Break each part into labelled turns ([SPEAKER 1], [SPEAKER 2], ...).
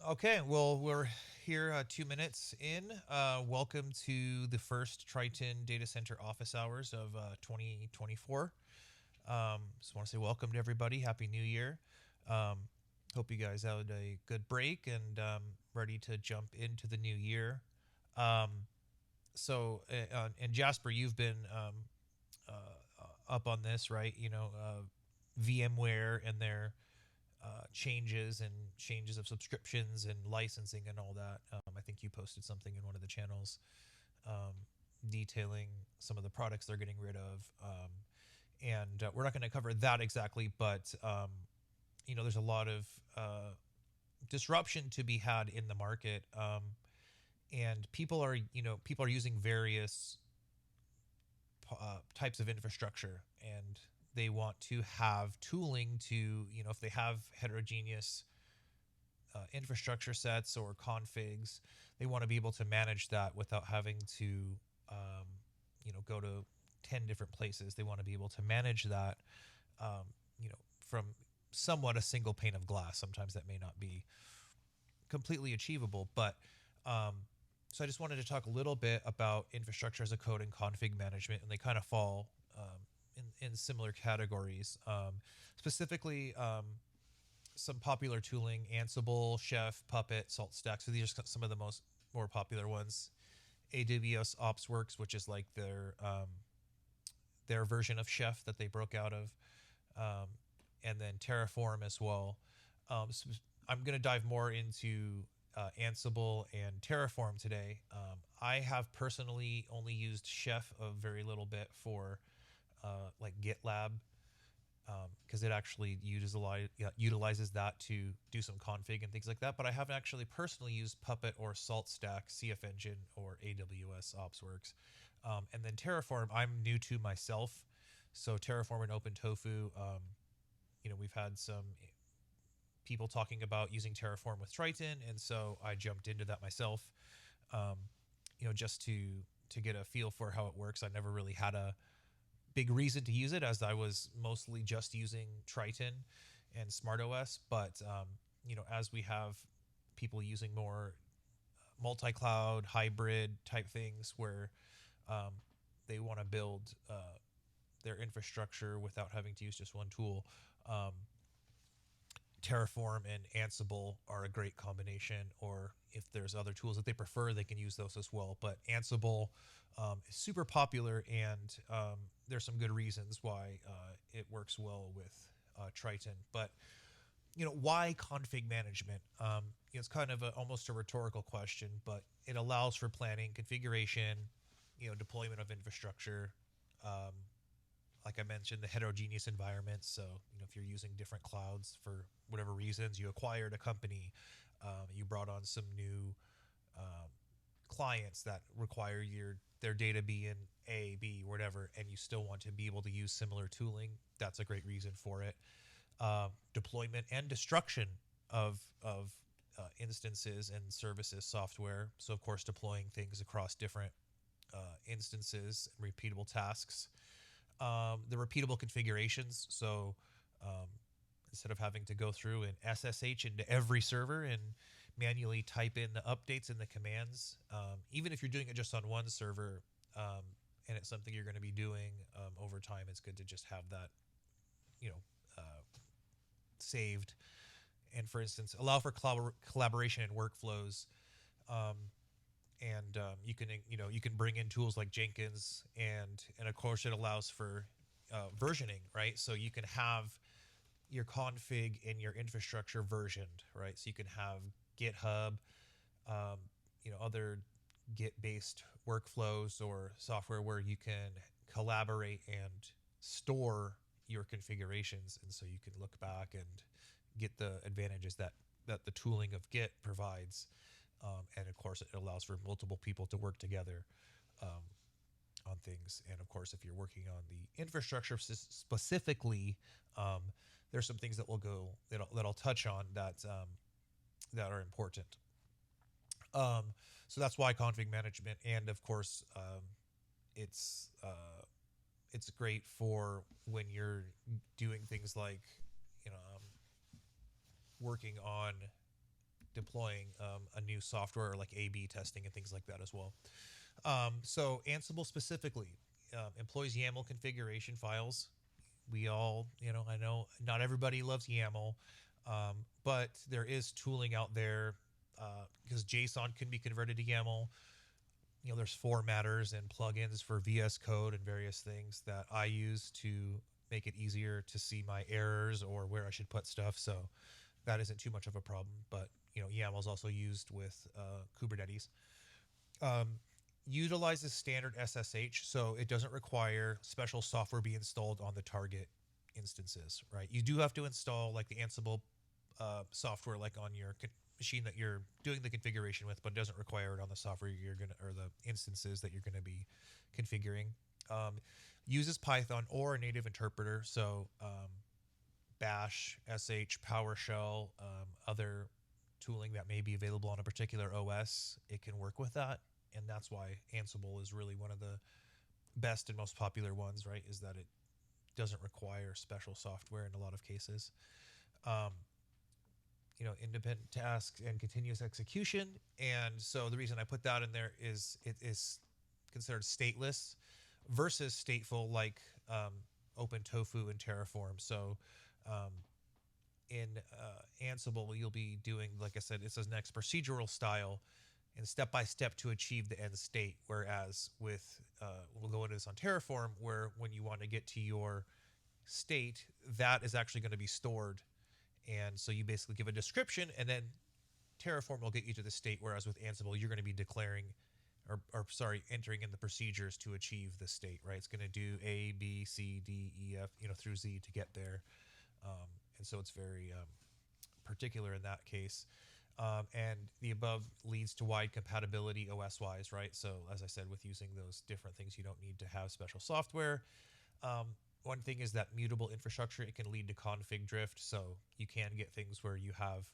[SPEAKER 1] Okay, well, we're here 2 minutes in. Welcome to the first Triton data center office hours of 2024. Just want to say welcome to everybody. Happy New Year. Um, Hope you guys had a good break and ready to jump into the new year. Um, and Jasper, you've been up on this, right? VMware and their changes of subscriptions and licensing and all that. I think you posted something in one of the channels um, detailing some of the products they're getting rid of. And we're not going to cover that exactly, but there's a lot of disruption to be had in the market, and people are using various types of infrastructure, and they want to have tooling to, if they have heterogeneous infrastructure sets or configs, they want to be able to manage that without having to, um, go to 10 different places. They want to be able to manage that, um, from somewhat a single pane of glass. Sometimes that may not be completely achievable, but um, so I just wanted to talk a little bit about infrastructure as a code and config management, and they kind of fall in similar categories. Specifically, some popular tooling: Ansible, Chef, Puppet, SaltStack. So these are some of the more popular ones. AWS OpsWorks, which is like their version of Chef that they broke out of, um, and then Terraform as well. So I'm going to dive more into Ansible and Terraform today. I have personally only used Chef a very little bit for like GitLab, because it actually utilizes that to do some config and things like that. But I haven't actually personally used Puppet or SaltStack, CF Engine, or AWS OpsWorks. And then Terraform, I'm new to myself. So Terraform and OpenTofu, we've had some people talking about using Terraform with Triton, and so I jumped into that myself, um, just to get a feel for how it works. I never really had a big reason to use it, as I was mostly just using Triton and SmartOS. But as we have people using more multi-cloud, hybrid type things, where um, they want to build their infrastructure without having to use just one tool, Terraform and Ansible are a great combination. Or if there's other tools that they prefer, they can use those as well. But Ansible is super popular, and there's some good reasons why it works well with Triton. But why config management? It's kind of almost a rhetorical question, but it allows for planning, configuration, deployment of infrastructure. Um, like I mentioned, the heterogeneous environments. So, if you're using different clouds for whatever reasons, you acquired a company, you brought on some new um, clients that require their data be in A, B, whatever, and you still want to be able to use similar tooling. That's a great reason for it. Deployment and destruction of instances and services software. So, of course, deploying things across different instances and repeatable tasks. The repeatable configurations. So um, instead of having to go through and SSH into every server and manually type in the updates and the commands, even if you're doing it just on one server, and it's something you're going to be doing over time, it's good to just have that, you know, uh, saved. And for instance, allow for collaboration and workflows. Um, and you can bring in tools like Jenkins, and of course it allows for versioning, right? So you can have your config in your infrastructure versioned, right? So you can have GitHub, other Git based workflows or software where you can collaborate and store your configurations, and so you can look back and get the advantages that the tooling of Git provides. And of course, it allows for multiple people to work together um, on things. And of course, if you're working on the infrastructure specifically, um, there's some things that that I'll touch on that are important. So that's why config management, and of course, it's it's great for when you're doing things like, working on deploying a new software or like A/B testing and things like that as well. So Ansible specifically employs YAML configuration files. We all, I know not everybody loves YAML, but there is tooling out there because JSON can be converted to YAML. There's formatters and plugins for VS Code and various things that I use to make it easier to see my errors or where I should put stuff. So that isn't too much of a problem. But YAML is also used with Kubernetes. Um, Utilizes standard SSH, so it doesn't require special software be installed on the target instances, right? You do have to install like the Ansible software like on your machine that you're doing the configuration with, but it doesn't require it on the software you're gonna or the instances that you're gonna be configuring. Uses Python or a native interpreter, so Bash, SH, PowerShell, other tooling that may be available on a particular OS, it can work with that. And that's why Ansible is really one of the best and most popular ones, right? Is that it doesn't require special software in a lot of cases. Um, Independent tasks and continuous execution. And so the reason I put that in there is it is considered stateless versus stateful like OpenTofu and Terraform. So in Ansible, you'll be doing, like I said, it's a next procedural style and step by step to achieve the end state. Whereas with, we'll go into this on Terraform, where when you want to get to your state, that is actually going to be stored. And so you basically give a description, and then Terraform will get you to the state. Whereas with Ansible, you're going to be declaring, entering in the procedures to achieve the state, right? It's going to do A, B, C, D, E, F, through Z to get there. And so it's very particular in that case. And the above leads to wide compatibility OS-wise, right? So as I said, with using those different things, you don't need to have special software. One thing is that mutable infrastructure, it can lead to config drift. So you can get things where you have,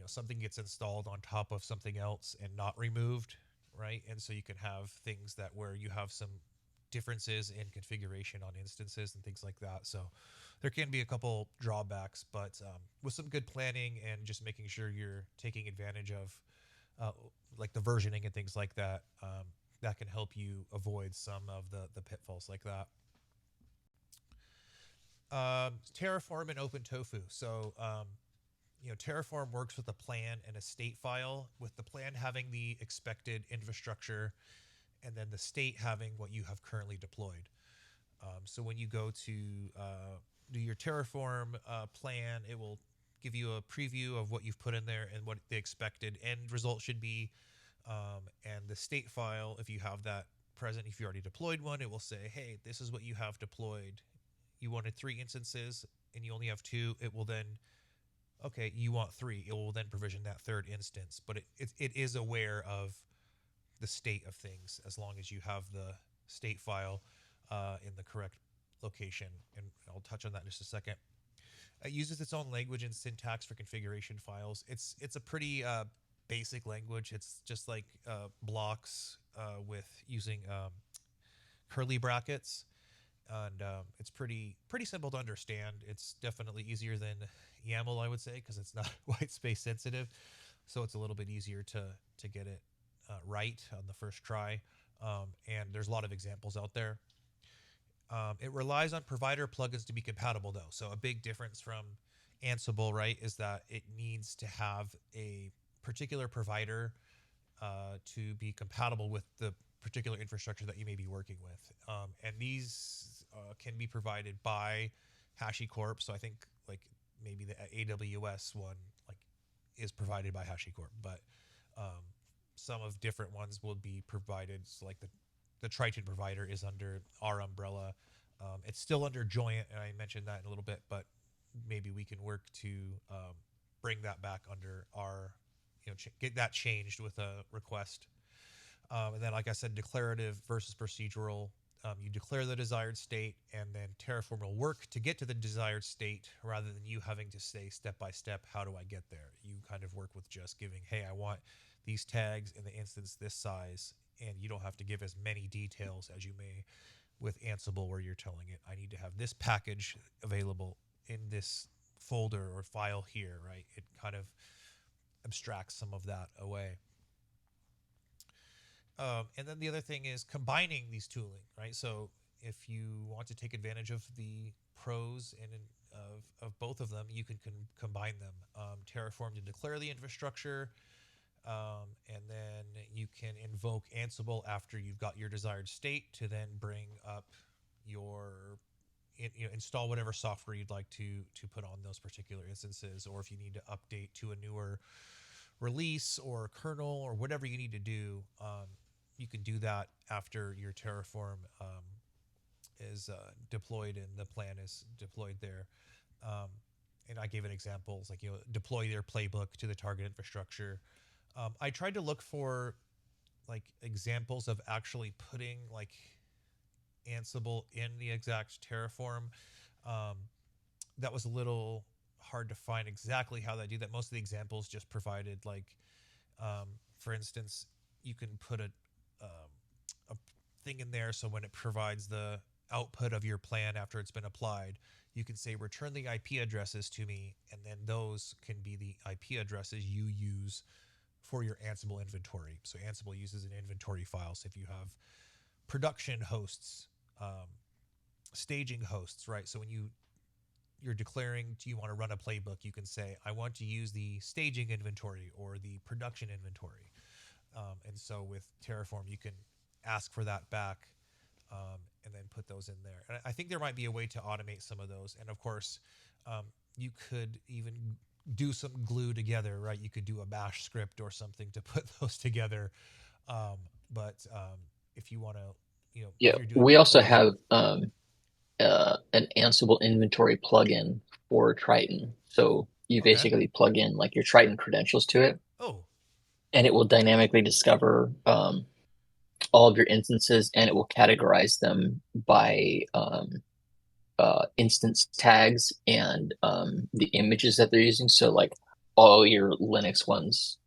[SPEAKER 1] something gets installed on top of something else and not removed, right? And so you can have things that where you have some differences in configuration on instances and things like that. So there can be a couple drawbacks, but with some good planning and just making sure you're taking advantage of like the versioning and things like that, that can help you avoid some of the pitfalls like that. Terraform and OpenTofu. So, Terraform works with a plan and a state file, with the plan having the expected infrastructure and then the state having what you have currently deployed. So when you go to do your Terraform plan, it will give you a preview of what you've put in there and what the expected end result should be. And the state file, if you have that present, if you already deployed one, it will say, hey, this is what you have deployed. You wanted 3 instances and you only have 2. It will then, okay, you want 3. It will then provision that 3rd instance. But it is aware of the state of things as long as you have the state file in the correct location. And I'll touch on that in just a second. It uses its own language and syntax for configuration files. It's a pretty basic language. It's just like blocks with using curly brackets, and it's pretty simple to understand. It's definitely easier than YAML, I would say, because it's not white space sensitive, so it's a little bit easier to get it right on the first try. And there's a lot of examples out there. It relies on provider plugins to be compatible, though. So a big difference from Ansible, right, is that it needs to have a particular provider to be compatible with the particular infrastructure that you may be working with. And these can be provided by HashiCorp. So I think like maybe the AWS one like is provided by HashiCorp, but some of different ones will be provided. So like the Triton provider is under our umbrella. It's still under Joyent, and I mentioned that in a little bit, but maybe we can work to bring that back under our, get that changed with a request. And then, like I said, declarative versus procedural. You declare the desired state, and then Terraform will work to get to the desired state rather than you having to say step by step, how do I get there? You kind of work with just giving, hey, I want these tags in the instance this size, and you don't have to give as many details as you may with Ansible, where you're telling it, I need to have this package available in this folder or file here, right? It kind of abstracts some of that away. And then the other thing is combining these tooling, right? So if you want to take advantage of the pros of both of them, you can combine them. Terraform to declare the infrastructure, and then you can invoke Ansible after you've got your desired state to then bring up your install whatever software you'd like to put on those particular instances, or if you need to update to a newer release or kernel or whatever you need to do, you can do that after your Terraform is deployed and the plan is deployed there. And I gave an example. It's like, deploy their playbook to the target infrastructure. I tried to look for like examples of actually putting like Ansible in the exact Terraform. That was a little hard to find exactly how they do that. Most of the examples just provided like, for instance, you can put a thing in there. So when it provides the output of your plan after it's been applied, you can say return the IP addresses to me, and then those can be the IP addresses you use for your Ansible inventory. So Ansible uses an inventory file. So if you have production hosts, staging hosts, right? So when you're declaring, do you want to run a playbook, you can say, I want to use the staging inventory or the production inventory. And so with Terraform, you can ask for that back, and then put those in there. And I think there might be a way to automate some of those. And of course, you could even do some glue together, right? You could do a bash script or something to put those together. But if you want to,
[SPEAKER 2] Yeah,
[SPEAKER 1] if you're doing,
[SPEAKER 2] we also
[SPEAKER 1] go ahead.
[SPEAKER 2] have an Ansible inventory plugin for Triton. So you
[SPEAKER 1] Okay.
[SPEAKER 2] basically plug in like your Triton credentials to it,
[SPEAKER 1] Oh,
[SPEAKER 2] and it will dynamically discover all of your instances, and it will categorize them by instance tags and the images that they're using. So like all your Linux ones,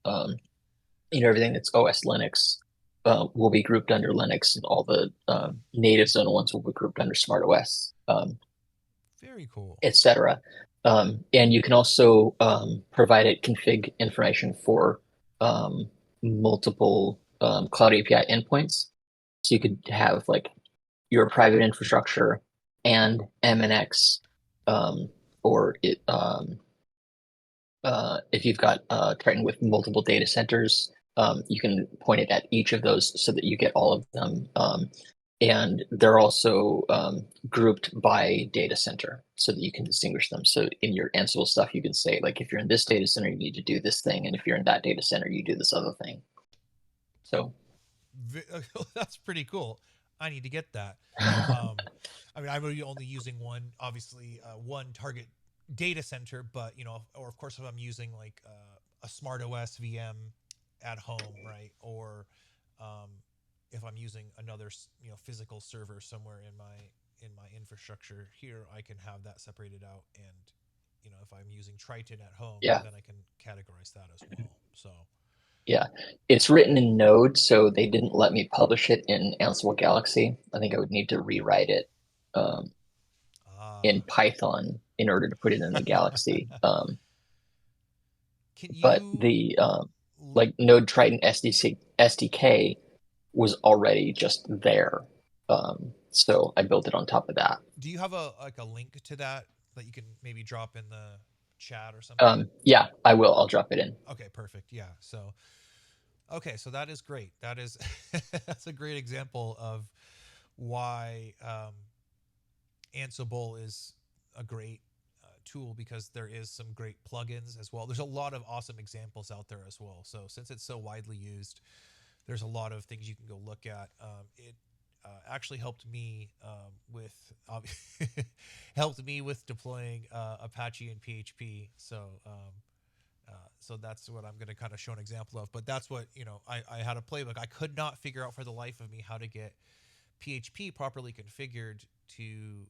[SPEAKER 2] everything that's OS Linux will be grouped under Linux, and all the native zone ones will be grouped under Smart OS,
[SPEAKER 1] very cool.
[SPEAKER 2] etc. And you can also provide it config information for multiple Cloud API endpoints. So you could have like your private infrastructure and MNX, um, or if you've got Triton with multiple data centers, you can point it at each of those so that you get all of them. And they're also grouped by data center so that you can distinguish them. So in your Ansible stuff, you can say, like, if you're in this data center, you need to do this thing. And if you're in that data center, you do this other thing. So,
[SPEAKER 1] That's pretty cool. I need to get that. Um, I mean, I'm only using one, obviously, one target data center, but or of course, if I'm using like a smart OS VM at home, right, or um, if I'm using another, physical server somewhere in my infrastructure here, I can have that separated out, and if I'm using Triton at home,
[SPEAKER 2] yeah.
[SPEAKER 1] then I can categorize that as well. So,
[SPEAKER 2] Yeah, it's written in Node, so they didn't let me publish it in Ansible Galaxy. I think I would need to rewrite it um, in
[SPEAKER 1] ah,
[SPEAKER 2] Python in order to put it in the Galaxy.
[SPEAKER 1] can
[SPEAKER 2] But
[SPEAKER 1] you?
[SPEAKER 2] the like Node Triton SDK was already just there, so I built it on top of that.
[SPEAKER 1] Do you have a link to that you can maybe drop in the chat or something?
[SPEAKER 2] Yeah, I will. I'll drop it in.
[SPEAKER 1] Okay, perfect. Yeah. So, okay, so that is great. That is that's a great example of why Ansible is a great tool, because there is some great plugins as well. There's a lot of awesome examples out there as well. So since it's so widely used, there's a lot of things you can go look at. It actually helped me with helped me with deploying Apache and PHP. So that's what I'm going to kind of show an example of. But that's what I had a playbook. I could not figure out for the life of me how to get PHP properly configured to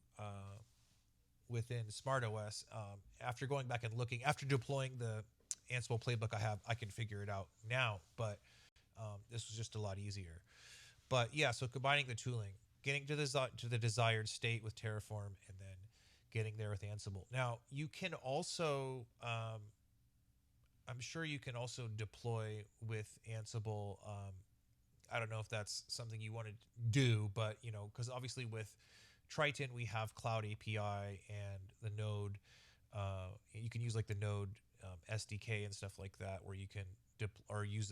[SPEAKER 1] within SmartOS. After going back and looking, after deploying the Ansible playbook I can figure it out now. But this was just a lot easier. But yeah, so combining the tooling, getting to the desired state with Terraform, and then getting there with Ansible. Now you can also, I'm sure you can also deploy with Ansible. I don't know if that's something you want to do, but because obviously with Triton we have Cloud API and the Node. You can use like the Node SDK and stuff like that, where you can or use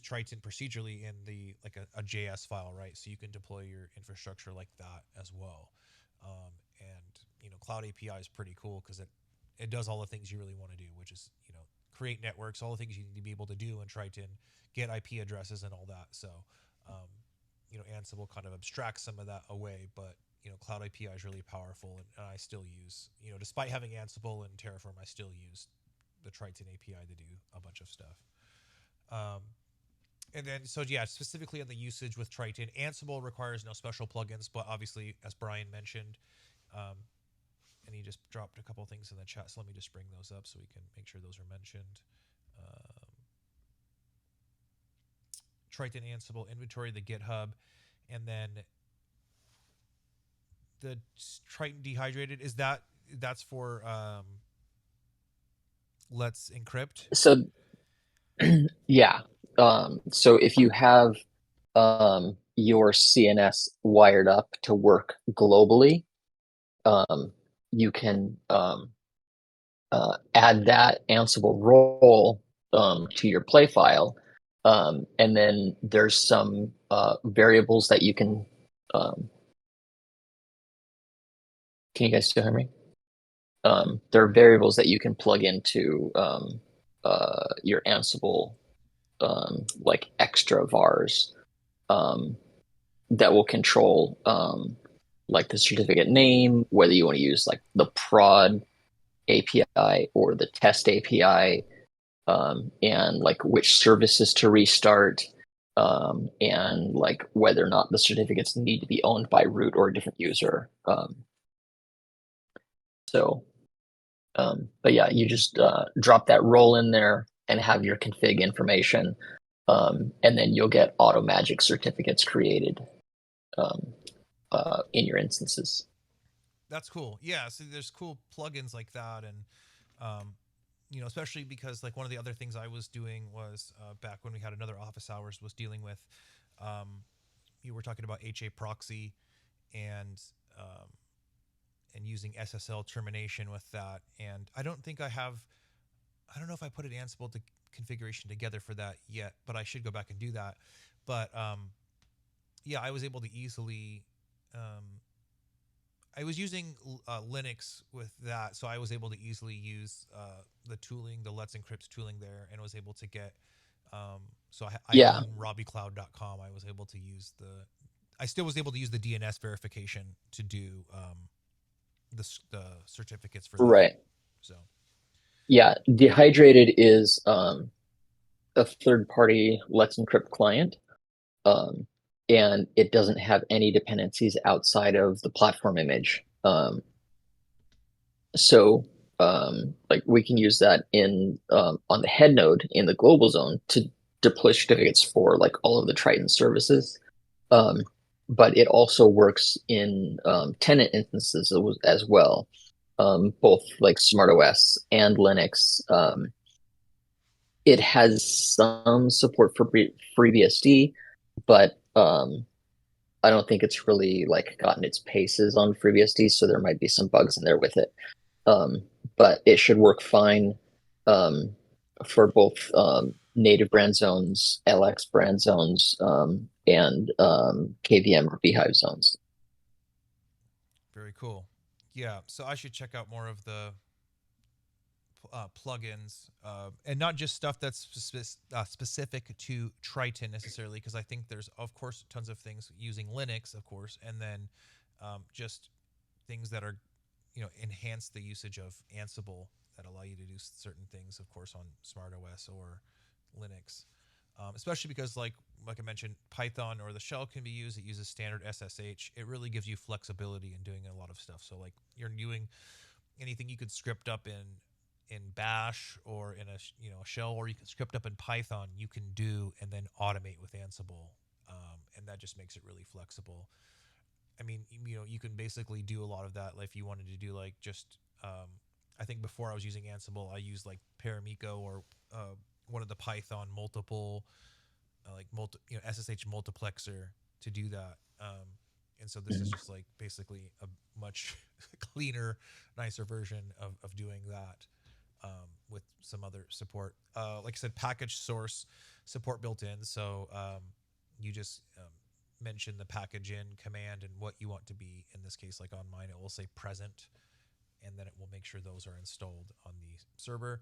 [SPEAKER 1] Triton procedurally in the like a JS file, right? So you can deploy your infrastructure like that as well. And Cloud API is pretty cool because it does all the things you really want to do, which is create networks, all the things you need to be able to do in Triton, get IP addresses and all that. So Ansible kind of abstracts some of that away, but Cloud API is really powerful, and I still use, despite having Ansible and Terraform, I still use the Triton API to do a bunch of stuff. Um, and then, so yeah, specifically on the usage with Triton, Ansible requires no special plugins, but obviously, as Brian mentioned, um, and he just dropped a couple things in the chat, so let me just bring those up so we can make sure those are mentioned. Um, Triton Ansible inventory, the GitHub, and then the Triton dehydrated, that's for Let's Encrypt.
[SPEAKER 2] So yeah. So if you have your CNS wired up to work globally, you can add that Ansible role to your play file. And then there's some variables that you can you guys still hear me? There are variables that you can plug into your Ansible like extra vars that will control like the certificate name, whether you want to use like the prod API or the test API, and like which services to restart, and like whether or not the certificates need to be owned by root or a different user. But yeah, you just drop that role in there and have your config information, and then you'll get automagic certificates created in your instances.
[SPEAKER 1] That's cool. Yeah, so there's cool plugins like that, and especially because like one of the other things I was doing was back when we had another office hours was dealing with, you were talking about HA proxy and um, and using SSL termination with that, and I don't know if I put an Ansible configuration together for that yet, but I should go back and do that. But yeah, I was able to easily. I was using Linux with that, so I was able to easily use the tooling, the Let's Encrypt tooling there, and was able to get. So I
[SPEAKER 2] Yeah,
[SPEAKER 1] own RobbieCloud.com. I was able to use I still was able to use the DNS verification to do the certificates for that.
[SPEAKER 2] right.
[SPEAKER 1] So
[SPEAKER 2] Yeah, Dehydrated is a third-party Let's Encrypt client, um, and it doesn't have any dependencies outside of the platform image. So like we can use that in on the head node in the global zone to deploy certificates for like all of the Triton services. Um, but it also works in tenant instances as well, both like SmartOS and Linux. It has some support for FreeBSD, but I don't think it's really like gotten its paces on FreeBSD, so there might be some bugs in there with it. Um, but it should work fine um, for both native brand zones, LX brand zones, and KVM or Beehive zones.
[SPEAKER 1] very cool. Yeah, so I should check out more of the plugins, and not just stuff that's specific to Triton necessarily, because I think there's of course tons of things using Linux, of course, and then just things that are enhance the usage of Ansible that allow you to do certain things, of course, on SmartOS or Linux. Especially because, like I mentioned, Python or the shell can be used. It uses standard SSH. It really gives you flexibility in doing a lot of stuff. So, like you're doing anything you could script up in Bash or in a shell, or you can script up in Python. You can do and then automate with Ansible, and that just makes it really flexible. I mean, you can basically do a lot of that. Like if you wanted to do like just, I think before I was using Ansible, I used like Paramico or one of the Python multiple, SSH multiplexer to do that. And so this is
[SPEAKER 2] Mhm.
[SPEAKER 1] just like basically a much cleaner, nicer version of doing that with some other support. Like I said, package source support built in. So you just mention the package in command and what you want to be. In this case, like on mine, it will say present, and then it will make sure those are installed on the server.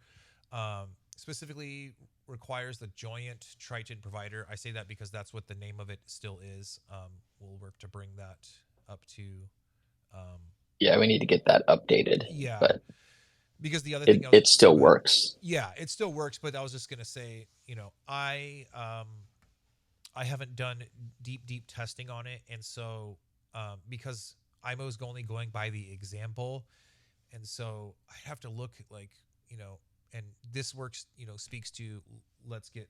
[SPEAKER 1] Specifically requires the joint Triton provider. I say that because that's what the name of it still is. We'll work to bring that up to. Um,
[SPEAKER 2] Yeah, we need to get that updated,
[SPEAKER 1] yeah,
[SPEAKER 2] but
[SPEAKER 1] because the other thing
[SPEAKER 2] it
[SPEAKER 1] I was.
[SPEAKER 2] it
[SPEAKER 1] Oh,
[SPEAKER 2] still
[SPEAKER 1] go ahead.
[SPEAKER 2] works.
[SPEAKER 1] Yeah, it still works, but I was just gonna say, I haven't done deep testing on it, and so because I was only going by the example, and so I have to look like and this works speaks to let's get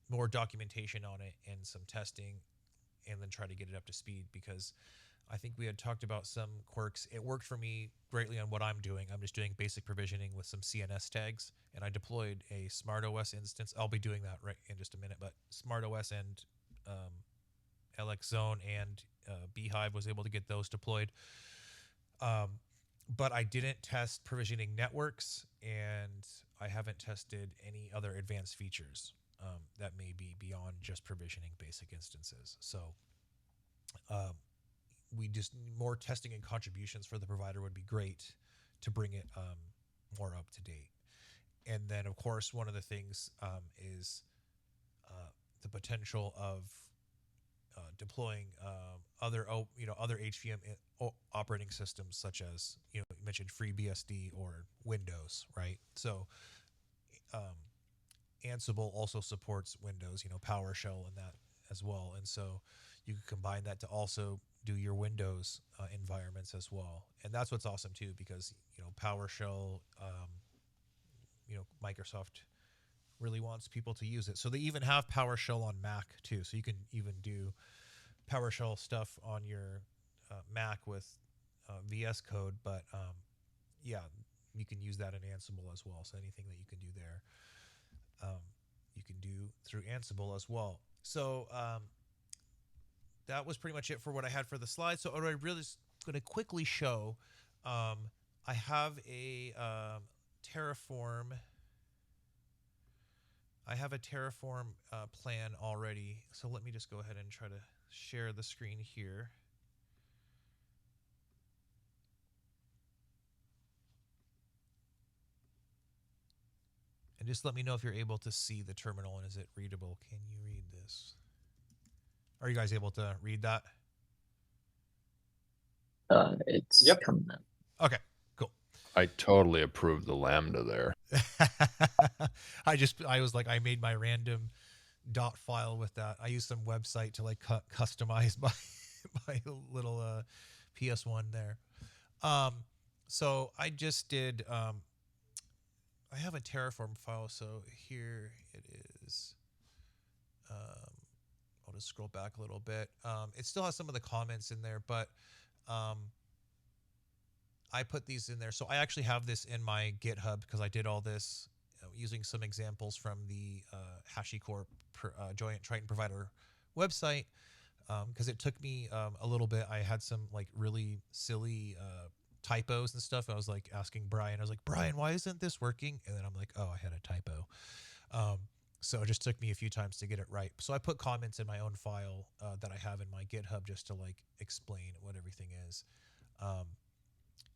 [SPEAKER 1] more documentation on it and some testing, and then try to get it up to speed because I think we had talked about some quirks. It worked for me greatly on what I'm doing. I'm just doing basic provisioning with some CNS tags, and I deployed a SmartOS instance. I'll be doing that right in just a minute, but SmartOS and LX Zone and Beehive was able to get those deployed. Um, but I didn't test provisioning networks, and I haven't tested any other advanced features that may be beyond just provisioning basic instances. So um, we just more testing and contributions for the provider would be great to bring it more up to date. And then, of course, one of the things is the potential of deploying other HVM operating systems such as you mentioned FreeBSD or Windows, right? So um, Ansible also supports Windows, PowerShell and that as well, and so you can combine that to also do your Windows environments as well, and that's what's awesome too because PowerShell, Microsoft really wants people to use it, so they even have PowerShell on Mac too, so you can even do PowerShell stuff on your Mac with VS Code, but yeah, you can use that in Ansible as well. So anything that you can do there, you can do through Ansible as well. So that was pretty much it for what I had for the slides. So what I really going to quickly show, I have a Terraform. I have a Terraform plan already. So let me just go ahead and try to share the screen here. And just let me know if you're able to see the terminal and is it readable. Can you read this? Are you guys able to read that?
[SPEAKER 2] It's
[SPEAKER 3] Yep.
[SPEAKER 2] coming up.
[SPEAKER 1] Okay, cool.
[SPEAKER 4] I totally approve the Lambda there.
[SPEAKER 1] I was like, I made my random dot file with that. I used some website to like customize my little PS1 there. So I just did, I have a Terraform file. So here it is. I'll just scroll back a little bit. It still has some of the comments in there, but I put these in there. So I actually have this in my GitHub because I did all this using some examples from the HashiCorp joint Triton provider website because it took me a little bit. I had some like really silly typos and stuff. I was like asking Brian, I was like, Brian, why isn't this working? And then I'm like, oh, I had a typo. So it just took me a few times to get it right. So I put comments in my own file that I have in my GitHub just to like explain what everything is.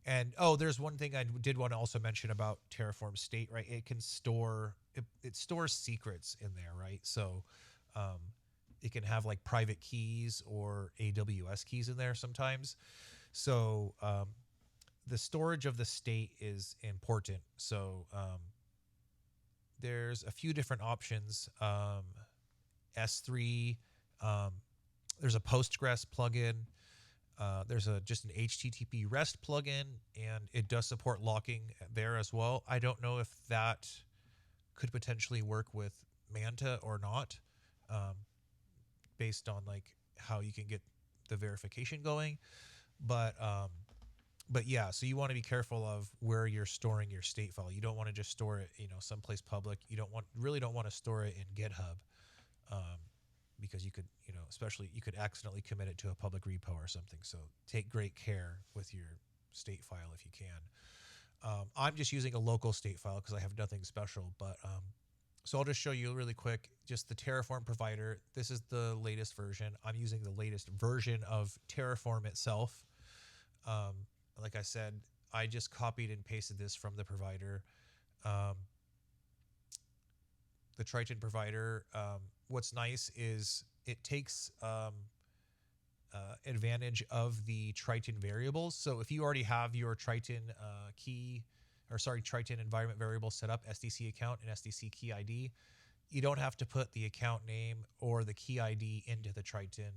[SPEAKER 1] And there's one thing I did want to also mention about Terraform State, right? It can store it stores secrets in there, right? So it can have like private keys or AWS keys in there sometimes. So the storage of the state is important. So there's a few different options. S3, there's a Postgres plugin. There's just an HTTP REST plugin, and it does support locking there as well. I don't know if that could potentially work with Manta or not, based on like how you can get the verification going. But yeah, so you want to be careful of where you're storing your state file. You don't want to just store it, someplace public. You really don't want to store it in GitHub, because you could, especially you could accidentally commit it to a public repo or something. So take great care with your state file if you can. I'm just using a local state file because I have nothing special, but so I'll just show you really quick, just the Terraform provider. This is the latest version. I'm using the latest version of Terraform itself. Like I said, I just copied and pasted this from the provider. The Triton provider, what's nice is it takes advantage of the Triton variables. So if you already have your Triton Triton environment variable set up, SDC account and SDC key ID, you don't have to put the account name or the key ID into the Triton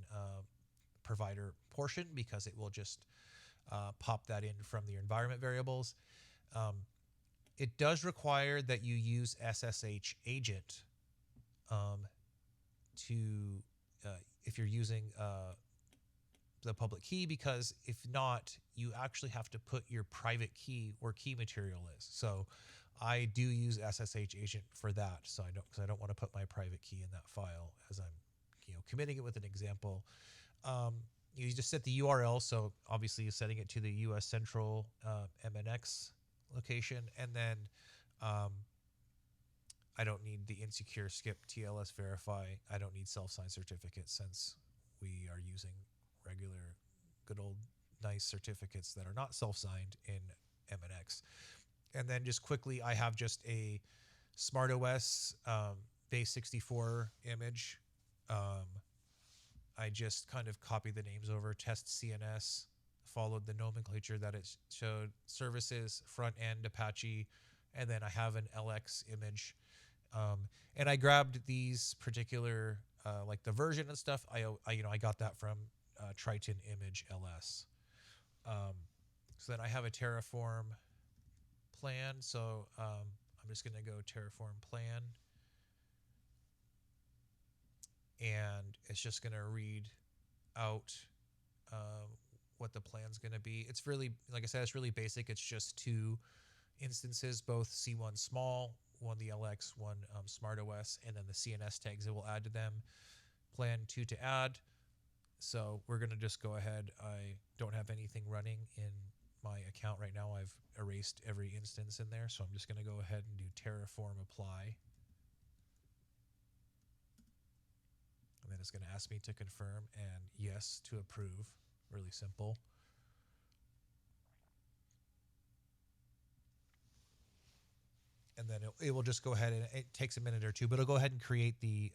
[SPEAKER 1] provider portion, because it will just pop that in from your environment variables. It does require that you use SSH agent if you're using the public key, because if not, you actually have to put your private key where key material is. So I do use SSH agent for that. So because I don't want to put my private key in that file as I'm committing it with an example. You just set the URL. So obviously you're setting it to the US Central MNX location. And then I don't need the insecure skip TLS verify. I don't need self-signed certificates, since we are using regular good old nice certificates that are not self-signed in MNX. And then just quickly, I have just a SmartOS base 64 image. I just kind of copied the names over, test CNS, followed the nomenclature that it showed, services, front end, Apache, and then I have an LX image. And I grabbed these particular, like the version and stuff. I got that from Triton image LS. So then I have a Terraform plan. So I'm just going to go Terraform plan. And it's just going to read out what the plan's going to be. It's really, like I said, it's really basic. It's just two instances, both C1 small, one the LX, one SmartOS, and then the CNS tags it will add to them. Plan 2 to add. So we're going to just go ahead. I don't have anything running in my account right now. I've erased every instance in there. So I'm just going to go ahead and do Terraform apply. And then it's going to ask me to confirm and yes to approve. Really simple. And then it will just go ahead, and it takes a minute or two, but it'll go ahead and create the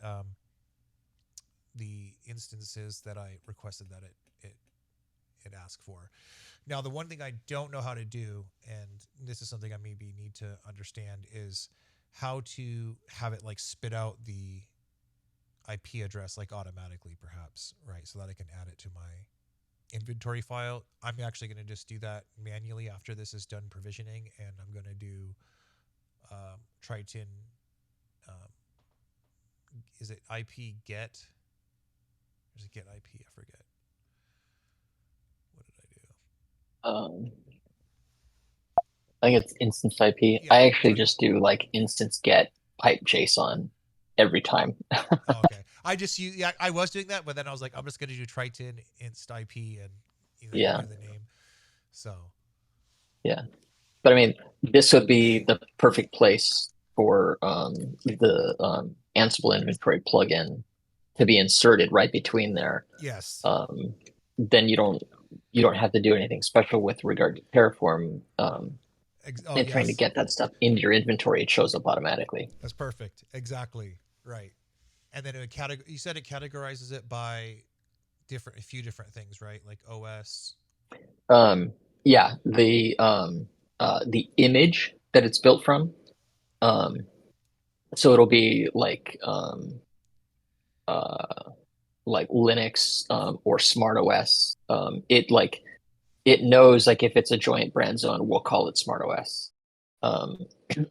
[SPEAKER 1] instances that I requested that it asked for. Now, the one thing I don't know how to do, and this is something I maybe need to understand, is how to have it like spit out the IP address like automatically, perhaps, right? So that I can add it to my inventory file. I'm actually going to just do that manually after this is done provisioning, and I'm going to do Triton. Is it IP get? Or is it get IP? I forget. What did I do?
[SPEAKER 2] I think it's instance IP.
[SPEAKER 1] Yeah,
[SPEAKER 2] I actually just do like instance get pipe JSON every time.
[SPEAKER 1] Oh, okay. I was doing that, but then I was like, I'm just going to do Triton inst IP and do the name. So.
[SPEAKER 2] Yeah. But I mean, this would be the perfect place for the Ansible inventory plugin to be inserted right between there.
[SPEAKER 1] Yes.
[SPEAKER 2] Then you don't have to do anything special with regard to Terraform. Trying to get that stuff into your inventory, it shows up automatically.
[SPEAKER 1] That's perfect. Exactly. Right. And then you said it categorizes it by a few different things, right? Like OS.
[SPEAKER 2] Yeah. The image that it's built from. So it'll be like Linux or SmartOS. It knows like if it's a joint brand zone, we'll call it SmartOS.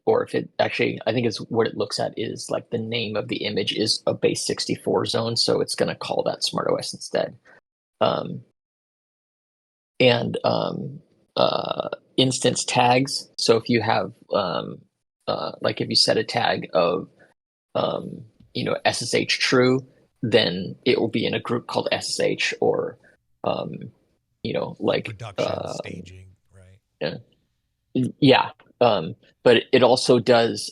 [SPEAKER 2] Or if it actually, I think it's what it looks at is like the name of the image is a base 64 zone, so it's going to call that SmartOS instead. um, and instance tags. So if you have like if you set a tag of SSH true, then it will be in a group called SSH, or like
[SPEAKER 1] Production, staging, right?
[SPEAKER 2] yeah. Yeah, but it also does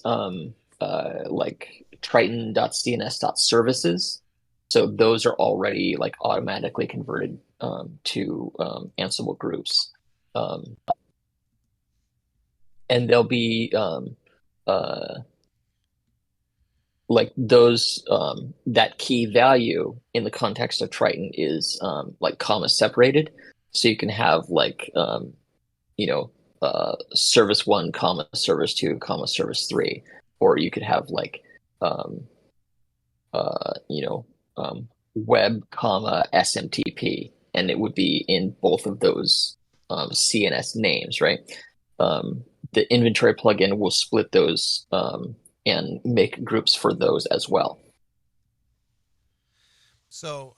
[SPEAKER 2] like Triton.cns.services. So those are already like automatically converted to Ansible groups, um, and they'll be uh, like those that key value in the context of Triton is like comma separated, so you can have like you know, service one, comma, service two, comma, service three, or you could have like, um, you know, web, comma, SMTP, and it would be in both of those CNS names, right? Um, the inventory plugin will split those and make groups for those as well.
[SPEAKER 1] So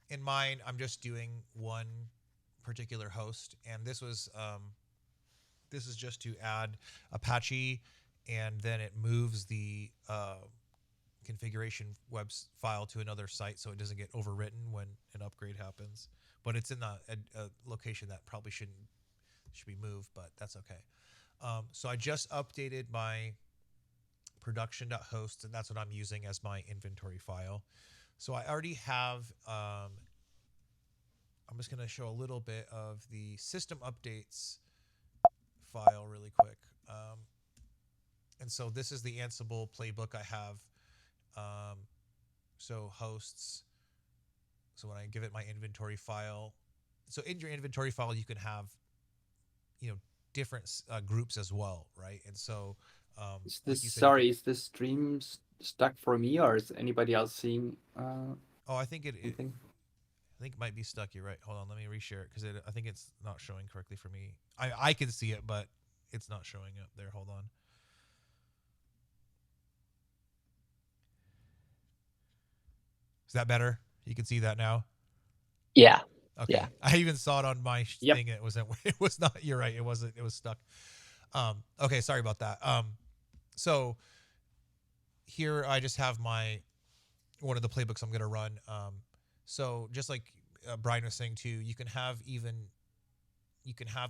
[SPEAKER 1] in mine, I'm just doing one particular host, and this is just to add Apache, and then it moves the configuration web file to another site so it doesn't get overwritten when an upgrade happens. But it's in a location that probably should be moved, but that's okay. So I just updated my production.host, and that's what I'm using as my inventory file. So I already have, I'm just going to show a little bit of the system updates file really quick. And so this is the Ansible playbook I have. So hosts. So when I give it my inventory file, so in your inventory file, you can have, different groups as well, right? And so,
[SPEAKER 3] Is
[SPEAKER 1] like
[SPEAKER 3] this
[SPEAKER 1] you said, you can,
[SPEAKER 3] sorry? Is this stream stuck for me, or is anybody else seeing
[SPEAKER 1] oh, I think
[SPEAKER 3] anything?
[SPEAKER 1] I think it might be stuck. You're right. Hold on, let me reshare it because I think it's not showing correctly for me. I can see it, but it's not showing up there. Hold on. Is that better? You can see that now.
[SPEAKER 2] Yeah,
[SPEAKER 1] Okay.
[SPEAKER 2] yeah.
[SPEAKER 1] I even saw it on my
[SPEAKER 3] Yep.
[SPEAKER 1] thing. It wasn't. It was not. You're right. It wasn't. It was stuck. Okay. Sorry about that. So here I just have my one of the playbooks I'm going to run. So just like Brian was saying too, you can have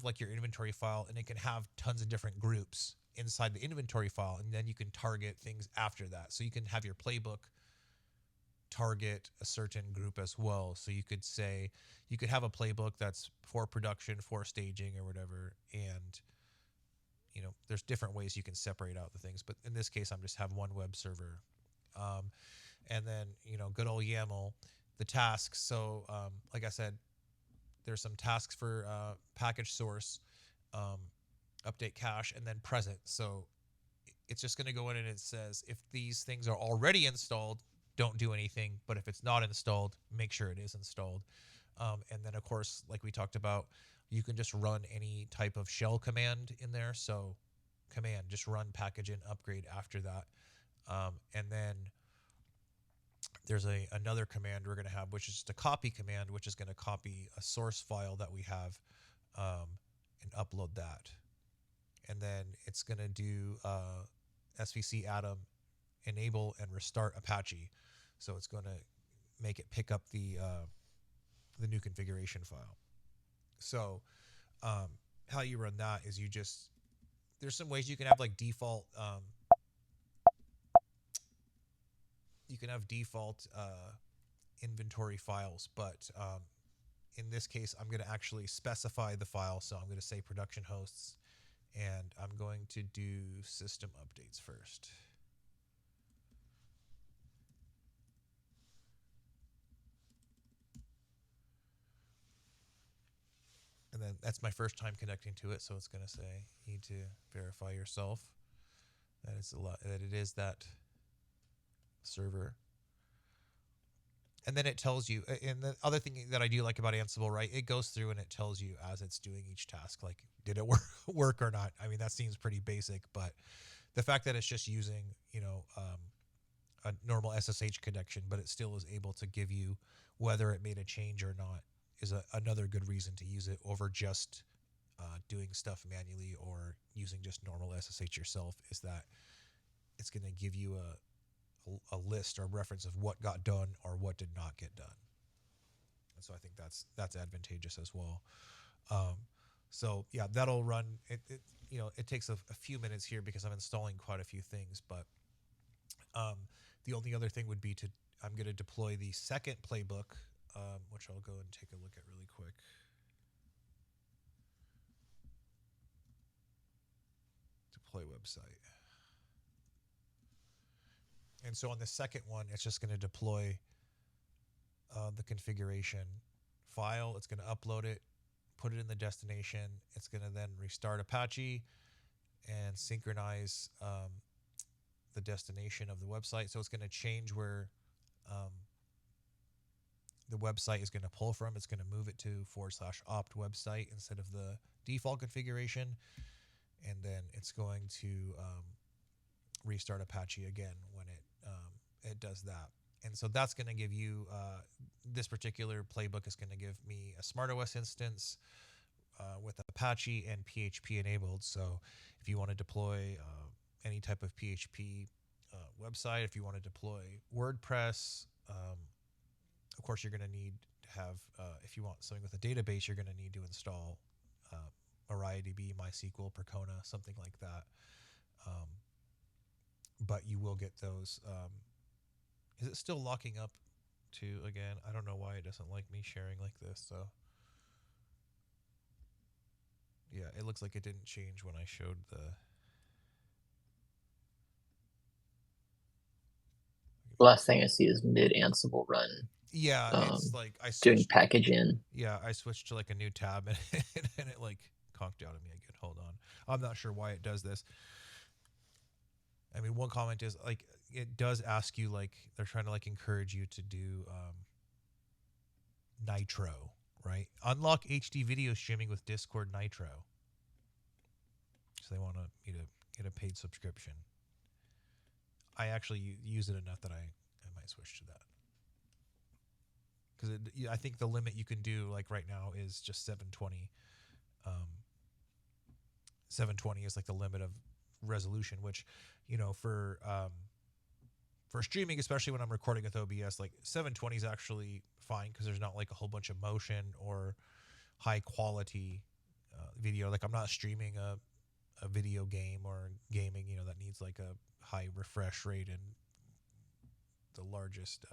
[SPEAKER 1] like your inventory file, and it can have tons of different groups inside the inventory file, and then you can target things after that. So you can have your playbook target a certain group as well. So you could say you could have a playbook that's for production, for staging, or whatever, and there's different ways you can separate out the things. But in this case, I'm just have one web server, and then good old YAML, the tasks. So like I said, there's some tasks for package source, update cache, and then present. So it's just going to go in and it says if these things are already installed, don't do anything. But if it's not installed, make sure it is installed. And then, of course, like we talked about, you can just run any type of shell command in there. So command, just run package in upgrade after that. And then there's another command we're going to have, which is just a copy command, which is going to copy a source file that we have and upload that. And then it's going to do SVC Atom enable and restart Apache. So it's going to make it pick up the new configuration file. So how you run that is there's some ways you can have like default inventory files, but in this case, I'm going to actually specify the file. So I'm going to say production hosts, and I'm going to do system updates first. And then that's my first time connecting to it, so it's going to say you need to verify yourself that it is that server. And then it tells you, and the other thing that I do like about Ansible, right, it goes through and it tells you as it's doing each task, like, did it work or not? I mean, that seems pretty basic, but the fact that it's just using, a normal SSH connection, but it still is able to give you whether it made a change or not. Is another good reason to use it over just doing stuff manually or using just normal SSH yourself. Is that it's going to give you a list or reference of what got done or what did not get done. And so I think that's advantageous as well. So yeah, that'll run. It takes a few minutes here because I'm installing quite a few things. But the only other thing would be I'm going to deploy the second playbook, which I'll go and take a look at really quick. Deploy website. And so on the second one, it's just going to deploy the configuration file. It's going to upload it, put it in the destination. It's going to then restart Apache and synchronize the destination of the website. So it's going to change where the website is going to pull from. It's going to move it to /opt website instead of the default configuration. And then it's going to restart Apache again when it does that. And so that's going to give you, this particular playbook is going to give me a SmartOS instance with Apache and PHP enabled. So if you want to deploy any type of PHP website, if you want to deploy WordPress, of course you're going to need to have, if you want something with a database, you're going to need to install MariaDB, MySQL, Percona, something like that. But you will get those. Is it still locking up to, again, I don't know why it doesn't like me sharing like this. So yeah, it looks like it didn't change when I showed the.
[SPEAKER 2] The last thing I see is mid Ansible run.
[SPEAKER 1] Yeah, it's like I switched.
[SPEAKER 2] Doing package in.
[SPEAKER 1] Yeah, I switched to like a new tab and it like conked out at me again. Hold on. I'm not sure why it does this. I mean, one comment is like it does ask you, like they're trying to like encourage you to do Nitro, right? Unlock HD video streaming with Discord Nitro. So they want me to get a paid subscription. I actually use it enough that I might switch to that. Because I think the limit you can do like right now is just 720. 720 is like the limit of resolution, which, for streaming, especially when I'm recording with OBS, like 720 is actually fine because there's not like a whole bunch of motion or high quality video. Like I'm not streaming a video game or gaming, that needs like a high refresh rate and the largest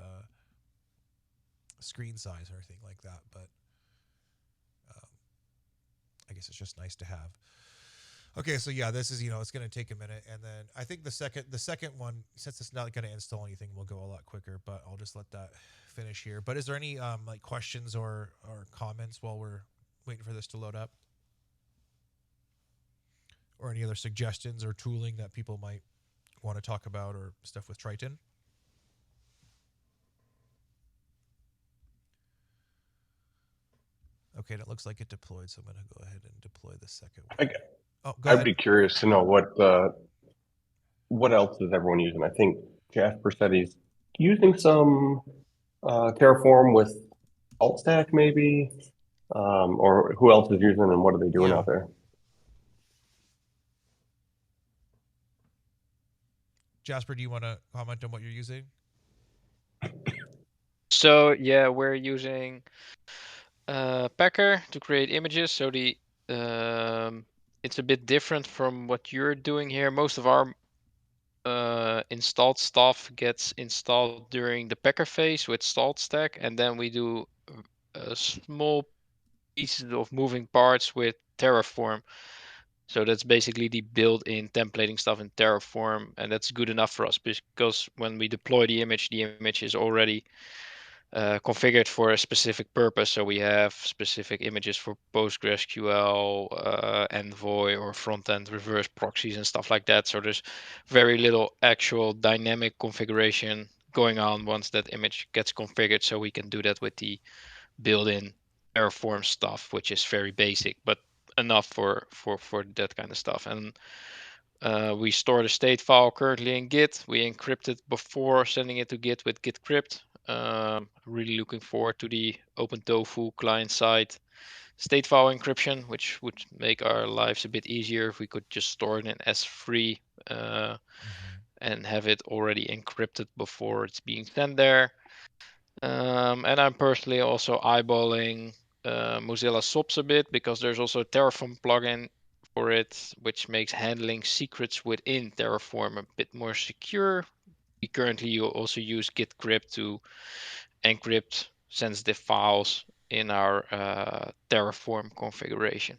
[SPEAKER 1] screen size or anything like that. But I guess it's just nice to have. Okay, so yeah, this is, it's going to take a minute. And then I think the second one, since it's not going to install anything, will go a lot quicker, but I'll just let that finish here. But is there any like questions or comments while we're waiting for this to load up? Or any other suggestions or tooling that people might want to talk about or stuff with Triton? Okay, and it looks like it deployed, so I'm going to go ahead and deploy the second one. Go
[SPEAKER 5] I'd
[SPEAKER 1] ahead.
[SPEAKER 5] be curious to know what else is everyone using. I think Jasper said he's using some Terraform with SaltStack maybe, or who else is using and what are they doing out there?
[SPEAKER 1] Jasper, do you want to comment on what you're using?
[SPEAKER 6] So yeah, we're using Packer to create images. So it's a bit different from what you're doing here. Most of our installed stuff gets installed during the Packer phase with SaltStack, and then we do small pieces of moving parts with Terraform. So that's basically the built-in templating stuff in Terraform, and that's good enough for us because when we deploy the image is already configured for a specific purpose. So we have specific images for PostgreSQL, Envoy, or front-end reverse proxies and stuff like that. So there's very little actual dynamic configuration going on once that image gets configured. So we can do that with the built-in Terraform stuff, which is very basic, but enough for that kind of stuff. And We store the state file currently in Git. We encrypt it before sending it to Git with Git crypt. Really looking forward to the OpenTofu client-side state file encryption, which would make our lives a bit easier if we could just store it in S3 and have it already encrypted before it's being sent there. And I'm personally also eyeballing Mozilla SOPs a bit, because there's also a Terraform plugin for it, which makes handling secrets within Terraform a bit more secure. We currently also use Git crypt to encrypt sensitive files in our Terraform configuration.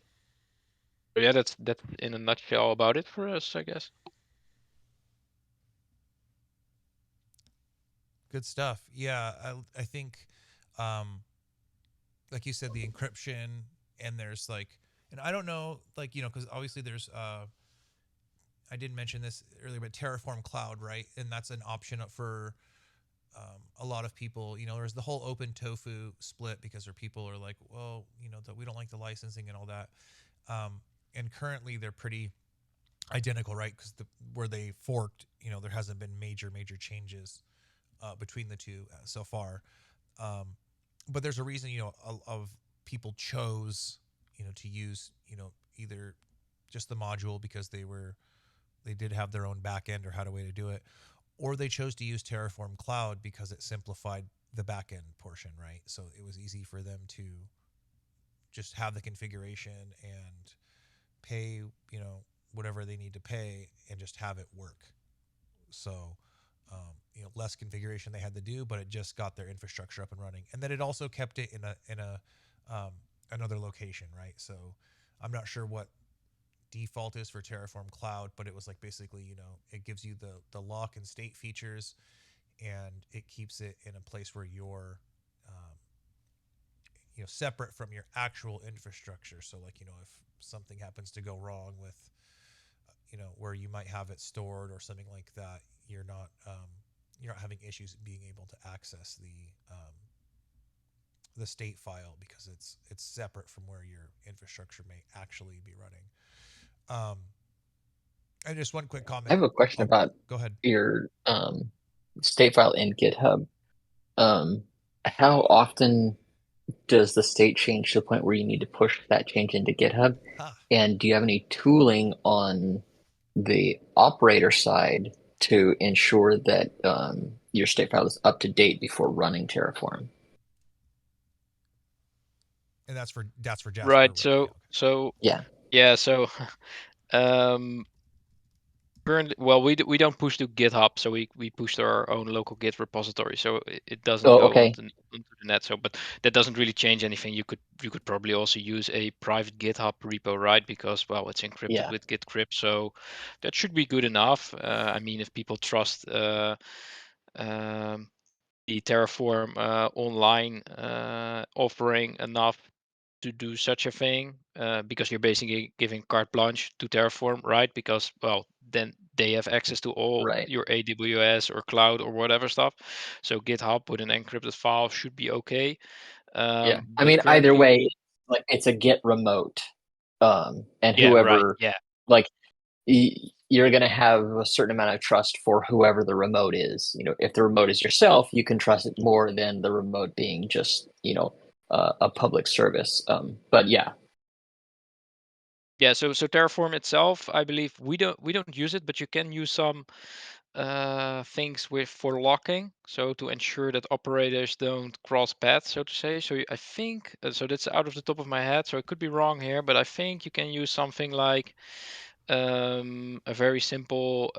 [SPEAKER 6] So yeah, that's in a nutshell about it for us, I guess.
[SPEAKER 1] Good stuff. Yeah, I think, like you said, the encryption, and there's like, and I don't know, like, because obviously there's, I didn't mention this earlier, but Terraform Cloud, right? And that's an option for a lot of people. There's the whole OpenTofu split, because there people are like, well, that we don't like the licensing and all that. And currently they're pretty identical, right? Because where they forked, there hasn't been major changes between the two so far. But there's a reason, of people chose, to use, either just the module because they did have their own backend or had a way to do it, or they chose to use Terraform Cloud because it simplified the backend portion, right? So it was easy for them to just have the configuration and pay, whatever they need to pay, and just have it work. So, less configuration they had to do, but it just got their infrastructure up and running. And then it also kept it in a another location, right? So I'm not sure what default is for Terraform Cloud, but it was like basically, it gives you the lock and state features, and it keeps it in a place where you're, separate from your actual infrastructure. So like, if something happens to go wrong with, where you might have it stored or something like that, you're not having issues being able to access the state file, because it's separate from where your infrastructure may actually be running. And just one quick comment.
[SPEAKER 2] I have a question about
[SPEAKER 1] Go ahead.
[SPEAKER 2] your state file in GitHub. How often does the state change to the point where you need to push that change into GitHub? And do you have any tooling on the operator side to ensure that your state file is up to date before running Terraform?
[SPEAKER 1] And that's for Jasper.
[SPEAKER 6] Right. So
[SPEAKER 2] yeah.
[SPEAKER 6] So currently, well, we don't push to GitHub, so we push to our own local Git repository, so it doesn't go onto the net. So, but that doesn't really change anything. You could probably also use a private GitHub repo, right? Because, well, it's encrypted with Git crypt, so that should be good enough. I mean, if people trust the Terraform online offering enough to do such a thing, because you're basically giving carte blanche to Terraform, right? Because, well, then they have access to all your AWS or cloud or whatever stuff. So GitHub with an encrypted file should be okay.
[SPEAKER 2] I mean, either way, like, it's a Git remote, and whoever, like, you're going to have a certain amount of trust for whoever the remote is. If the remote is yourself, you can trust it more than the remote being just, a public service. But yeah.
[SPEAKER 6] Yeah, so Terraform itself, I believe we don't use it, but you can use some things for locking, so to ensure that operators don't cross paths, so to say. So I think so that's out of the top of my head, so I could be wrong here, but I think you can use something like a very simple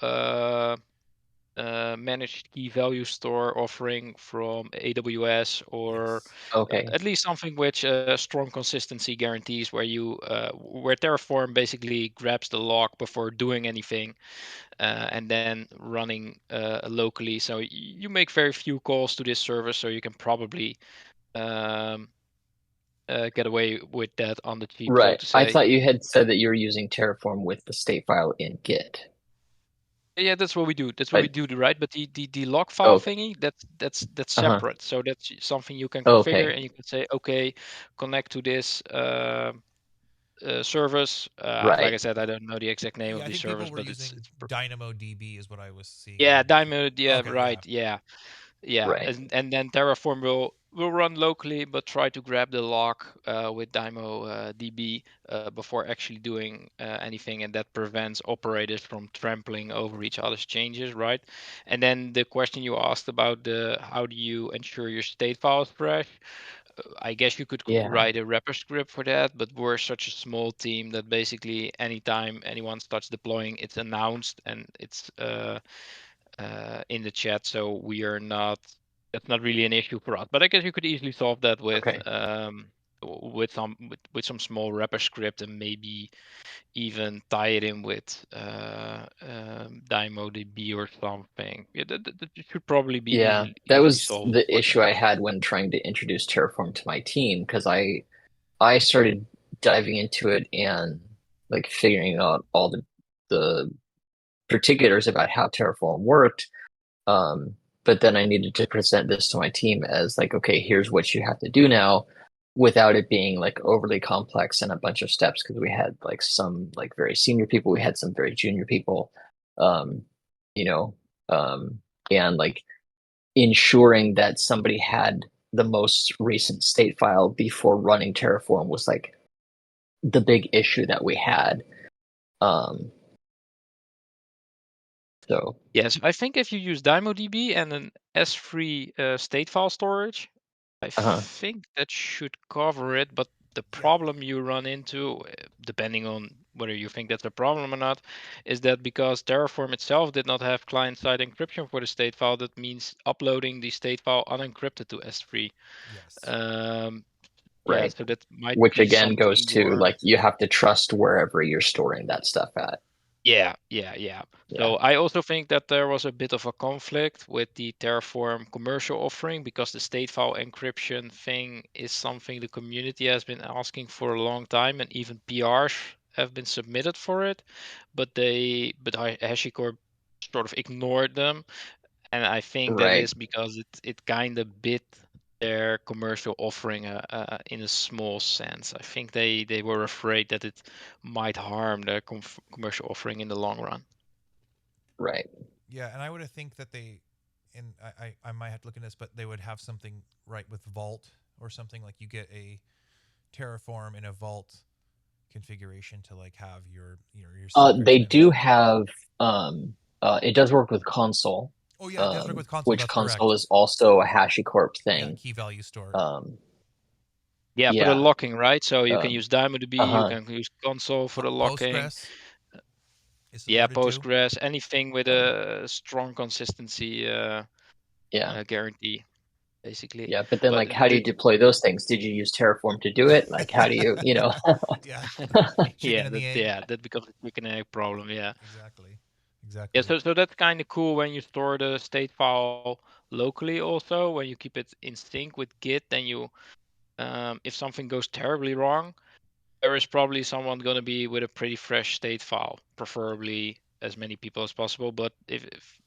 [SPEAKER 6] managed key value store offering from AWS, or at least something which strong consistency guarantees, where where Terraform basically grabs the lock before doing anything, and then running locally. So you make very few calls to this service, so you can probably get away with that on the cheap, so to say.
[SPEAKER 2] I thought you had said that you were using Terraform with the state file in Git.
[SPEAKER 6] Yeah, that's what we do. That's what we do, right? But the log file thingy, that's separate. So that's something you can configure, and you can say, okay, connect to this service.
[SPEAKER 2] Right.
[SPEAKER 6] Like I said, I don't know the exact name
[SPEAKER 1] Yeah,
[SPEAKER 6] of
[SPEAKER 1] I
[SPEAKER 6] the
[SPEAKER 1] think
[SPEAKER 6] service,
[SPEAKER 1] people were
[SPEAKER 6] but
[SPEAKER 1] using
[SPEAKER 6] it's
[SPEAKER 1] DynamoDB is what I was seeing.
[SPEAKER 6] yeah,
[SPEAKER 1] on-
[SPEAKER 6] Dynamo. Yeah,
[SPEAKER 1] Okay,
[SPEAKER 6] right. Yeah. Yeah,
[SPEAKER 2] Right.
[SPEAKER 6] and then Terraform will run locally, but try to grab the lock with Dymo DB before actually doing anything, and that prevents operators from trampling over each other's changes, right? And then the question you asked about the how do you ensure your state file is fresh? I guess you could
[SPEAKER 2] Yeah.
[SPEAKER 6] write a wrapper script for that, but we're such a small team that basically anytime anyone starts deploying, it's announced and it's in the chat, so we are not. That's not really an issue for us. But I guess you could easily solve that
[SPEAKER 2] Okay.
[SPEAKER 6] with some small wrapper script and maybe even tie it in with DynamoDB or something. Yeah, that should probably be
[SPEAKER 2] Yeah, that
[SPEAKER 6] easily
[SPEAKER 2] was
[SPEAKER 6] solved
[SPEAKER 2] the
[SPEAKER 6] for
[SPEAKER 2] issue
[SPEAKER 6] that.
[SPEAKER 2] I had when trying to introduce Terraform to my team because I started diving into it and like figuring out all the particulars about how Terraform worked. But then I needed to present this to my team as like, okay, here's what you have to do now, without it being like overly complex and a bunch of steps because we had like some like very senior people, we had some very junior people, um, you know, and like ensuring that somebody had the most recent state file before running Terraform was like the big issue that we had. Um, so
[SPEAKER 6] Yes, I think if you use DynamoDB and an S3 state file storage, I
[SPEAKER 2] uh-huh,
[SPEAKER 6] think that should cover it. But the
[SPEAKER 1] Yeah.
[SPEAKER 6] problem you run into, depending on whether you think that's a problem or not, is that because Terraform itself did not have client-side encryption for the state file, that means uploading the state file unencrypted to S3.
[SPEAKER 1] Yes.
[SPEAKER 6] Yeah,
[SPEAKER 2] right.
[SPEAKER 6] so that might
[SPEAKER 2] Which
[SPEAKER 6] be
[SPEAKER 2] again goes
[SPEAKER 6] something
[SPEAKER 2] to
[SPEAKER 6] you're.
[SPEAKER 2] like you have to trust wherever you're storing that stuff at.
[SPEAKER 6] Yeah.
[SPEAKER 2] Yeah.
[SPEAKER 6] So I also think that there was a bit of a conflict with the Terraform commercial offering because the state file encryption thing is something the community has been asking for a long time, and even PRs have been submitted for it, but HashiCorp sort of ignored them, and I think that
[SPEAKER 2] Right.
[SPEAKER 6] is because it kind of bit their commercial offering in a small sense. I think they were afraid that it might harm their commercial offering in the long run.
[SPEAKER 2] Right.
[SPEAKER 1] Yeah, and I would have think that they, and I might have to look into this, but they would have something right with Vault or something like you get a Terraform in a Vault configuration to like have your secrets
[SPEAKER 2] They
[SPEAKER 1] and
[SPEAKER 2] do
[SPEAKER 1] everything.
[SPEAKER 2] have it does work with console.
[SPEAKER 1] Oh yeah, it does work with console.
[SPEAKER 2] Which
[SPEAKER 1] That's
[SPEAKER 2] console
[SPEAKER 1] correct.
[SPEAKER 2] is also a HashiCorp
[SPEAKER 1] Yeah,
[SPEAKER 2] thing.
[SPEAKER 1] key value store.
[SPEAKER 6] Yeah, for the
[SPEAKER 2] Yeah.
[SPEAKER 6] locking, right? So you can
[SPEAKER 2] Um,
[SPEAKER 6] use DynamoDB, you
[SPEAKER 2] uh-huh.
[SPEAKER 6] can use console for the locking.
[SPEAKER 1] Postgres is
[SPEAKER 6] Yeah,
[SPEAKER 1] supported too.
[SPEAKER 6] Postgres, anything with
[SPEAKER 2] Um,
[SPEAKER 6] a strong consistency
[SPEAKER 2] yeah.
[SPEAKER 6] guarantee, basically.
[SPEAKER 2] Yeah, but then
[SPEAKER 6] But
[SPEAKER 2] like how do you deploy those things? Did you use Terraform to do it? Like how do you, you know?
[SPEAKER 1] Yeah, chicken
[SPEAKER 6] yeah,
[SPEAKER 1] and the egg.
[SPEAKER 6] that becomes a chicken and egg problem. Yeah.
[SPEAKER 1] Exactly.
[SPEAKER 6] Yeah,
[SPEAKER 1] Exactly.
[SPEAKER 6] so that's kind of cool when you store the state file locally also, when you keep it in sync with Git, then you if something goes terribly wrong, there is probably someone going to be with a pretty fresh state file, preferably as many people as possible. But if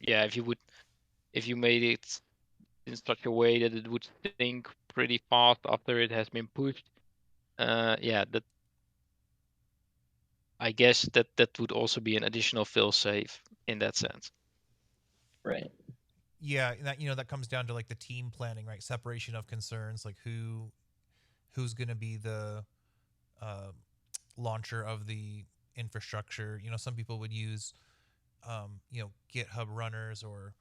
[SPEAKER 6] you made it in such a way that it would sync pretty fast after it has been pushed, that I guess that would also be an additional fail-safe in that sense.
[SPEAKER 2] Right.
[SPEAKER 1] Yeah, and that comes down to like the team planning, right? Separation of concerns, like who's going to be the uh, launcher of the infrastructure. Some people would use GitHub runners or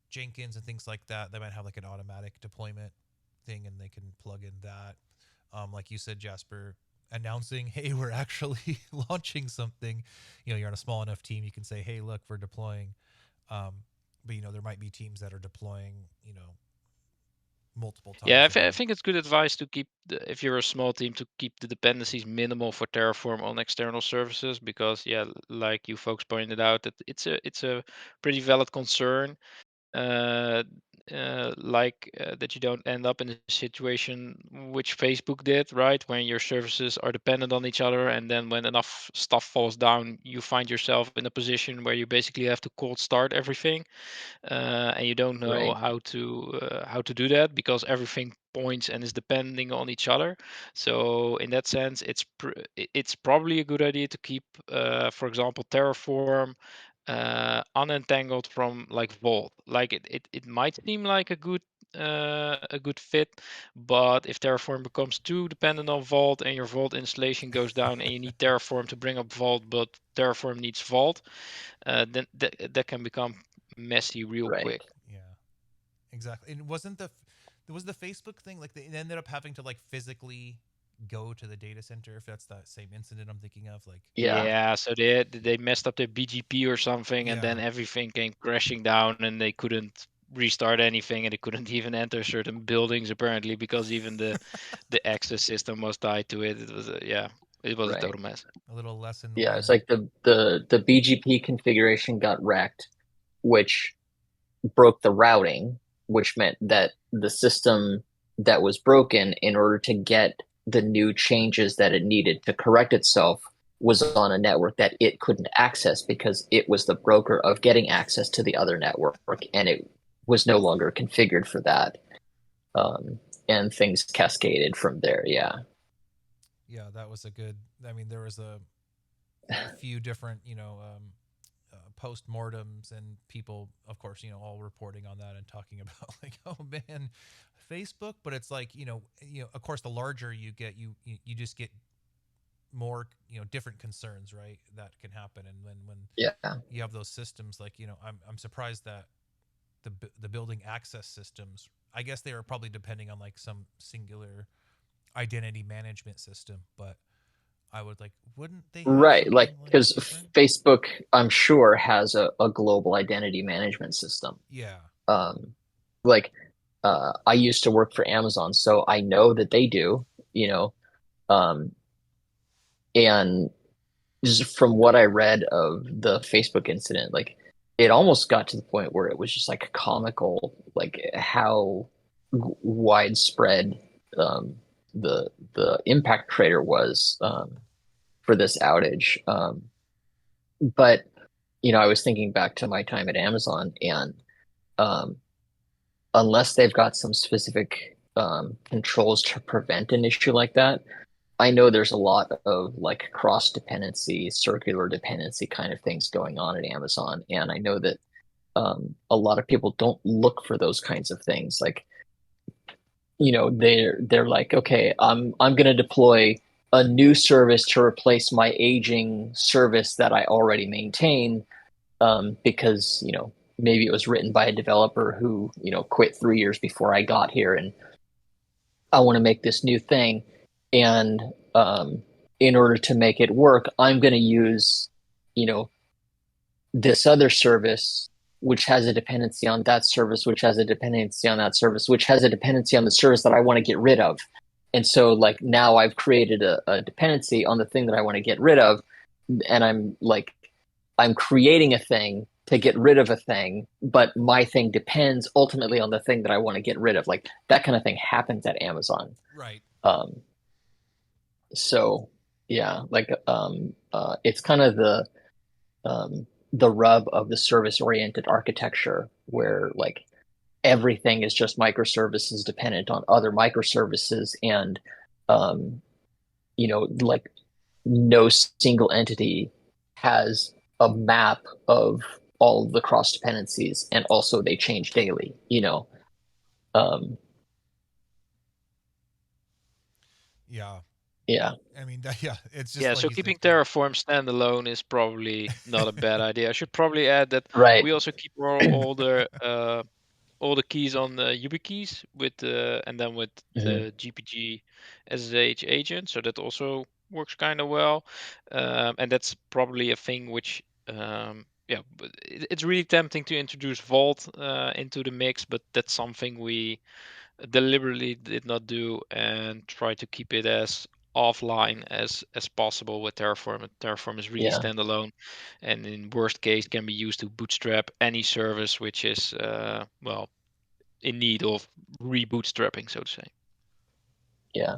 [SPEAKER 1] Jenkins and things like that. They might have like an automatic deployment thing, and they can plug in that. Like you said, Jasper, announcing, hey, we're actually launching something. You're on a small enough team, you can say, hey, look, we're deploying. But there might be teams that are deploying, multiple times.
[SPEAKER 6] Yeah, I think it's good advice to keep, if you're a small team, to keep the dependencies minimal for Terraform on external services, because like you folks pointed out, that it's a pretty valid concern. that you don't end up in a situation which Facebook did, right? When your services are dependent on each other, and then when enough stuff falls down, you find yourself in a position where you basically have to cold start everything, and you don't know
[SPEAKER 2] Right.
[SPEAKER 6] how to do that because everything points and is depending on each other. So in that sense, it's probably a good idea to keep, for example, Terraform unentangled from like Vault. Like it might seem like a good fit, but if Terraform becomes too dependent on Vault and your Vault installation goes down and you need Terraform to bring up Vault, but Terraform needs Vault, then that can become messy real
[SPEAKER 2] Right.
[SPEAKER 6] quick.
[SPEAKER 1] Yeah, exactly. And was the Facebook thing like they ended up having to like physically go to the data center, if that's that same incident I'm thinking of? Like,
[SPEAKER 2] Yeah.
[SPEAKER 6] So they messed up their BGP or something, and
[SPEAKER 1] yeah,
[SPEAKER 6] then everything came crashing down, and they couldn't restart anything, and they couldn't even enter certain buildings apparently because even the access system was tied to it. It was a
[SPEAKER 2] Right.
[SPEAKER 6] total mess.
[SPEAKER 1] a little lesson
[SPEAKER 2] Yeah.
[SPEAKER 1] learned.
[SPEAKER 2] It's like the BGP configuration got wrecked, which broke the routing, which meant that the system that was broken, in order to get the new changes that it needed to correct itself, was on a network that it couldn't access because it was the broker of getting access to the other network, and it was no longer configured for that. And things cascaded from there. Yeah.
[SPEAKER 1] Yeah, that was a good. I mean, there was a few different, post-mortems and people, of course, all reporting on that and talking about like, oh man, Facebook. But it's like, of course, the larger you get, you just get more, different concerns, right? That can happen. And when
[SPEAKER 2] Yeah.
[SPEAKER 1] you have those systems, like, I'm surprised that the building access systems, I guess they are probably depending on like some singular identity management system, but I would like, wouldn't they have
[SPEAKER 2] Right.
[SPEAKER 1] something
[SPEAKER 2] Like,
[SPEAKER 1] like
[SPEAKER 2] because
[SPEAKER 1] different?
[SPEAKER 2] Facebook, I'm sure, has a global identity management system.
[SPEAKER 1] Yeah.
[SPEAKER 2] Um, like, I used to work for Amazon, so I know that they do, you know, um, and just from what I read of the Facebook incident, like, it almost got to the point where it was just like comical, like how widespread um, the impact crater was for this outage. But I was thinking back to my time at Amazon, and um, unless they've got some specific controls to prevent an issue like that, I know there's a lot of like cross dependency, circular dependency kind of things going on at Amazon, and I know that a lot of people don't look for those kinds of things. Like, they're like, okay, I'm going to deploy a new service to replace my aging service that I already maintain, because maybe it was written by a developer who quit 3 years before I got here, and I want to make this new thing, and in order to make it work, I'm going to use this other service, which has a dependency on that service, which has a dependency on that service, which has a dependency on the service that I want to get rid of. And so, like, now I've created a dependency on the thing that I want to get rid of, and I'm creating a thing to get rid of a thing, but my thing depends ultimately on the thing that I want to get rid of. Like, that kind of thing happens at Amazon.
[SPEAKER 1] Right.
[SPEAKER 2] So yeah, like it's kind of the rub of the service-oriented architecture, where like everything is just microservices dependent on other microservices, and like no single entity has a map of all of the cross dependencies, and also they change daily. Um,
[SPEAKER 1] Yeah.
[SPEAKER 2] yeah,
[SPEAKER 1] I mean, yeah, it's just
[SPEAKER 6] Yeah,
[SPEAKER 1] like
[SPEAKER 6] so
[SPEAKER 1] you said.
[SPEAKER 6] keeping Terraform standalone is probably not a bad idea. I should probably add that
[SPEAKER 2] right.
[SPEAKER 6] we also keep all the keys on the YubiKeys with and then with
[SPEAKER 2] Mhm.
[SPEAKER 6] the GPG SSH agent, so that also works kind of well. And that's probably a thing which but it's really tempting to introduce Vault into the mix, but that's something we deliberately did not do and try to keep it as offline as possible with Terraform. And Terraform is really
[SPEAKER 2] Yeah.
[SPEAKER 6] standalone, and in worst case can be used to bootstrap any service which is well in need of rebootstrapping, so to say.
[SPEAKER 2] Yeah.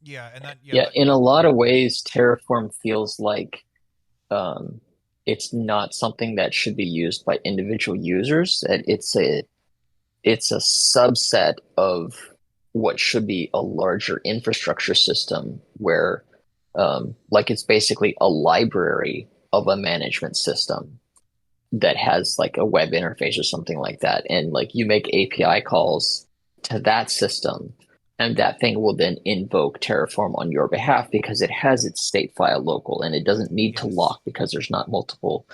[SPEAKER 1] Yeah, and that
[SPEAKER 2] Yeah, in a lot of ways, Terraform feels like it's not something that should be used by individual users. It's a subset of what should be a larger infrastructure system where like it's basically a library of a management system that has like a web interface or something like that. And like you make API calls to that system, and that thing will then invoke Terraform on your behalf because it has its state file local and it doesn't need to
[SPEAKER 1] Yes.
[SPEAKER 2] lock because there's not multiple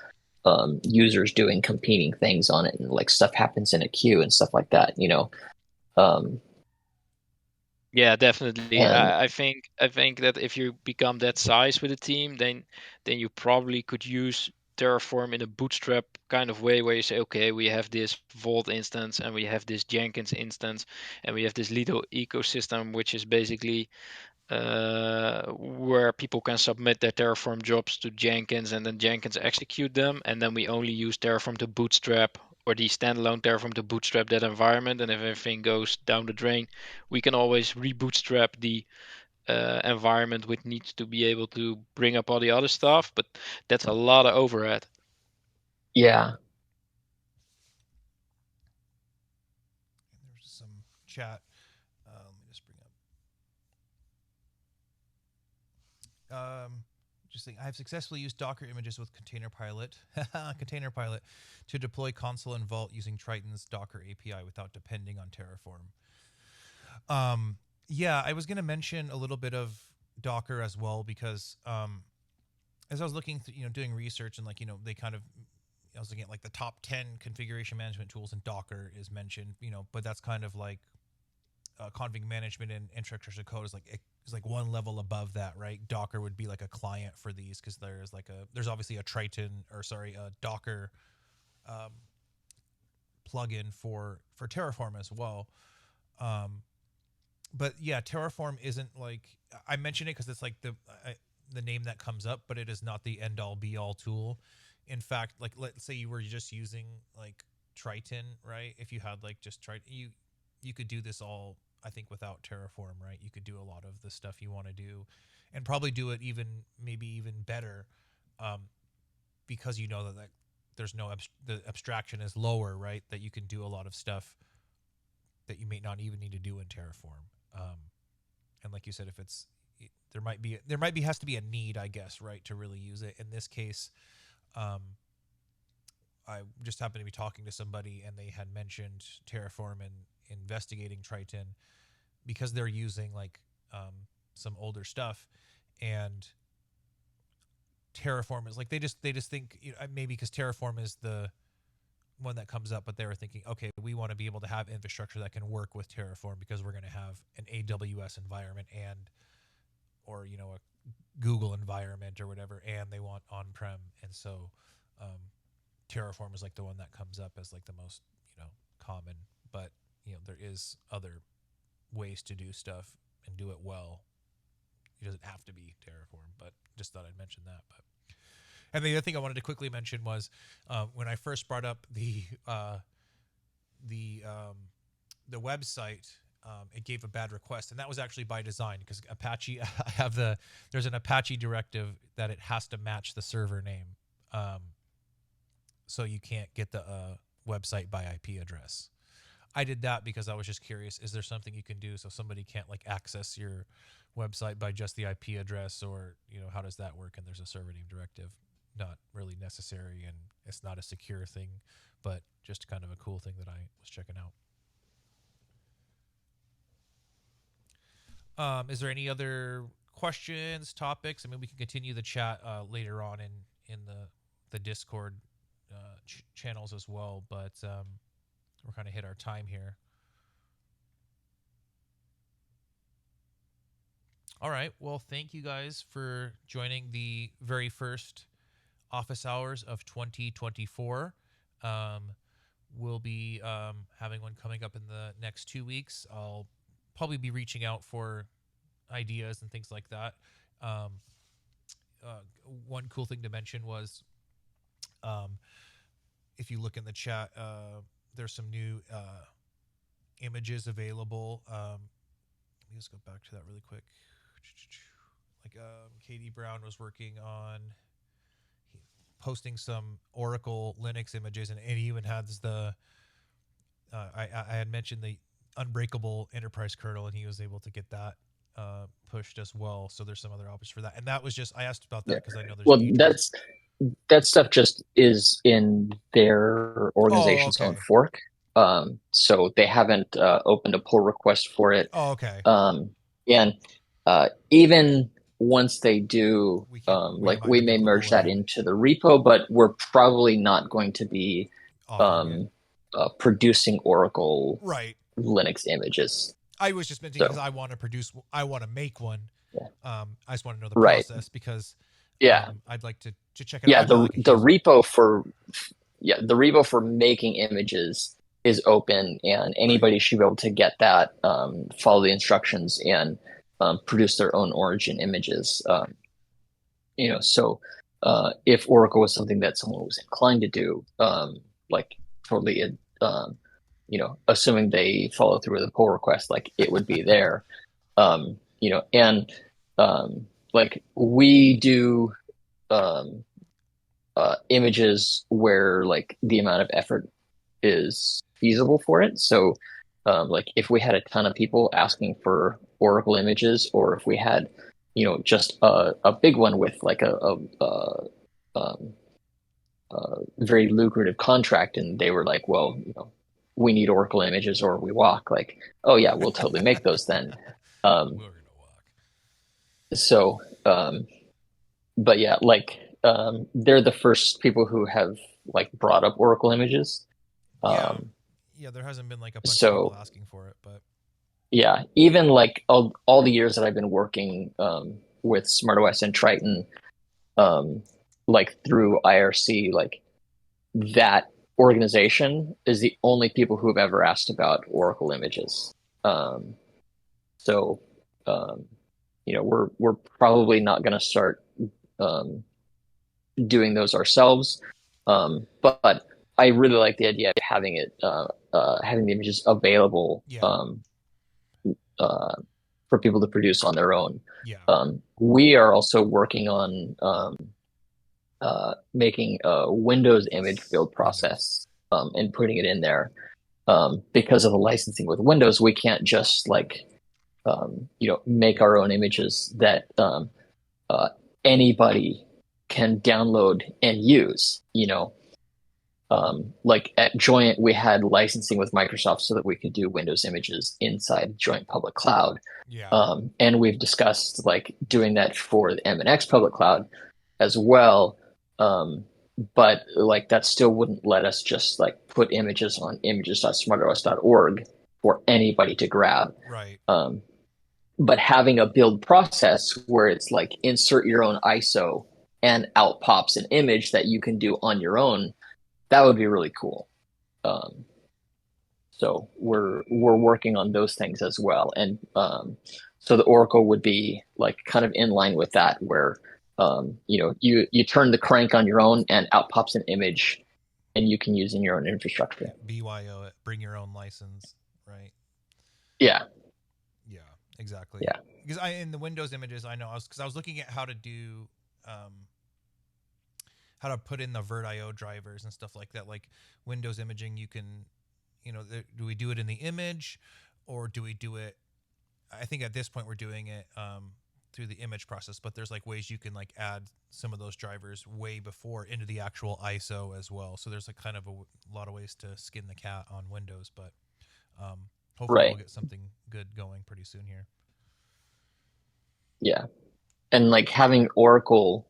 [SPEAKER 2] users doing competing things on it, and like stuff happens in a queue and stuff like that, you know.
[SPEAKER 6] Yeah, definitely.
[SPEAKER 2] And
[SPEAKER 6] I think that if you become that size with a team, then you probably could use Terraform in a bootstrap kind of way where you say, okay, we have this Vault instance and we have this Jenkins instance and we have this little ecosystem which is basically where people can submit their Terraform jobs to Jenkins and then Jenkins execute them, and then we only use Terraform to bootstrap or the standalone Terraform to bootstrap that environment. And if everything goes down the drain, we can always rebootstrap the environment which needs to be able to bring up all the other stuff. But that's a lot of overhead.
[SPEAKER 2] yeah,
[SPEAKER 1] there's some chat. Let me just bring up. Just saying, I have successfully used Docker images with Container Pilot, to deploy console and Vault using Triton's Docker API without depending on Terraform. Yeah, I was going to mention a little bit of Docker as well because as I was looking through, doing research and they kind of, I was looking at like the top 10 configuration management tools, and Docker is mentioned, but that's kind of like config management and infrastructure as code is like one level above that, right? Docker would be like a client for these because there's obviously a Docker plugin for Terraform as well. But yeah, Terraform isn't like, I mention it because it's like the name that comes up, but it is not the end all be all tool. In fact, like let's say you were just using like Triton, right? If you had like just Triton, you could do this all, I think, without Terraform, right? You could do a lot of the stuff you want to do and probably do it maybe even better because that there's no the abstraction is lower, right? That you can do a lot of stuff that you may not even need to do in Terraform. And like you said, if it's has to be a need, I guess, right, to really use it. In this case, I just happened to be talking to somebody and they had mentioned Terraform and investigating Triton because they're using like some older stuff, and Terraform is like they just think maybe because Terraform is the one that comes up, but they were thinking, okay, we want to be able to have infrastructure that can work with Terraform because we're going to have an AWS environment or a Google environment or whatever, and they want on-prem, and so Terraform is like the one that comes up as like the most common, but there is other ways to do stuff and do it well. It doesn't have to be Terraform, but just thought I'd mention that. But and the other thing I wanted to quickly mention was when I first brought up the website, it gave a bad request, and that was actually by design because Apache there's an Apache directive that it has to match the server name, so you can't get the website by IP address. I did that because I was just curious, is there something you can do so somebody can't like access your website by just the IP address, or how does that work? And there's a server name directive. Not really necessary, and it's not a secure thing, but just kind of a cool thing that I was checking out. Is there any other questions, topics? I mean, we can continue the chat later on in the Discord channels as well, but we're kind of hit our time here. All right. Well, thank you guys for joining the very first office hours of 2024. We'll be having one coming up in the next 2 weeks. I'll probably be reaching out for ideas and things like that. One cool thing to mention was, if you look in the chat, there's some new images available. Let me just go back to that really quick. Like Katie Brown was working on posting some Oracle Linux images, and it even has the I had mentioned the unbreakable enterprise kernel, and he was able to get that pushed as well. So there's some other options for that, and that was just, I asked about that because I know there's
[SPEAKER 2] well, that stuff just is in their organization's own fork. So they haven't opened a pull request for it.
[SPEAKER 1] Oh, okay.
[SPEAKER 2] And even once they do, we may merge that into the repo, but we're probably not going to be producing Oracle Linux images.
[SPEAKER 1] I was just mentioning because I want to make one. I just want to know the process because I'd like to check it out.
[SPEAKER 2] The repo for making images is open, and anybody should be able to get that, follow the instructions, and produce their own origin images. So if Oracle was something that someone was inclined to do, totally, assuming they follow through with a pull request, it would be there. We do images where the amount of effort is feasible for it. So if we had a ton of people asking for Oracle images, or if we had just a big one with a very lucrative contract, and they were like, well, we need Oracle images or we walk, oh yeah, we'll totally make those then.
[SPEAKER 1] We're gonna walk.
[SPEAKER 2] So but yeah, they're the first people who have brought up Oracle images.
[SPEAKER 1] Yeah, there hasn't been a bunch of people asking for it, but
[SPEAKER 2] yeah, even all the years that I've been working with SmartOS and Triton, through IRC, that organization is the only people who have ever asked about Oracle images. We're probably not going to start doing those ourselves, but I really like the idea of having it, having the images available for people to produce on their own. We are also working on making a Windows image build process and putting it in there. Because of the licensing with Windows, we can't just make our own images that anybody can download and use. At Joint, we had licensing with Microsoft so that we could do Windows images inside Joint Public Cloud. And we've discussed doing that for the MNX Public Cloud as well. But that still wouldn't let us just put images on images.smartos.org for anybody to grab. But having a build process where it's insert your own ISO and out pops an image that you can do on your own, that would be really cool. So we're working on those things as well. And so the Oracle would be kind of in line with that, where you turn the crank on your own and out pops an image, and you can use in your own infrastructure.
[SPEAKER 1] BYO it, bring your own license, right?
[SPEAKER 2] Yeah,
[SPEAKER 1] exactly.
[SPEAKER 2] Yeah,
[SPEAKER 1] because in the Windows images, I know I was looking at how to do how to put in the VirtIO drivers and stuff like that. Windows imaging, you can, do we do it in the image, or do we do it? I think at this point we're doing it through the image process, but there's ways you can add some of those drivers way before into the actual ISO as well. So there's kind of a lot of ways to skin the cat on Windows, but hopefully we'll get something good going pretty soon here.
[SPEAKER 2] Yeah, and having Oracle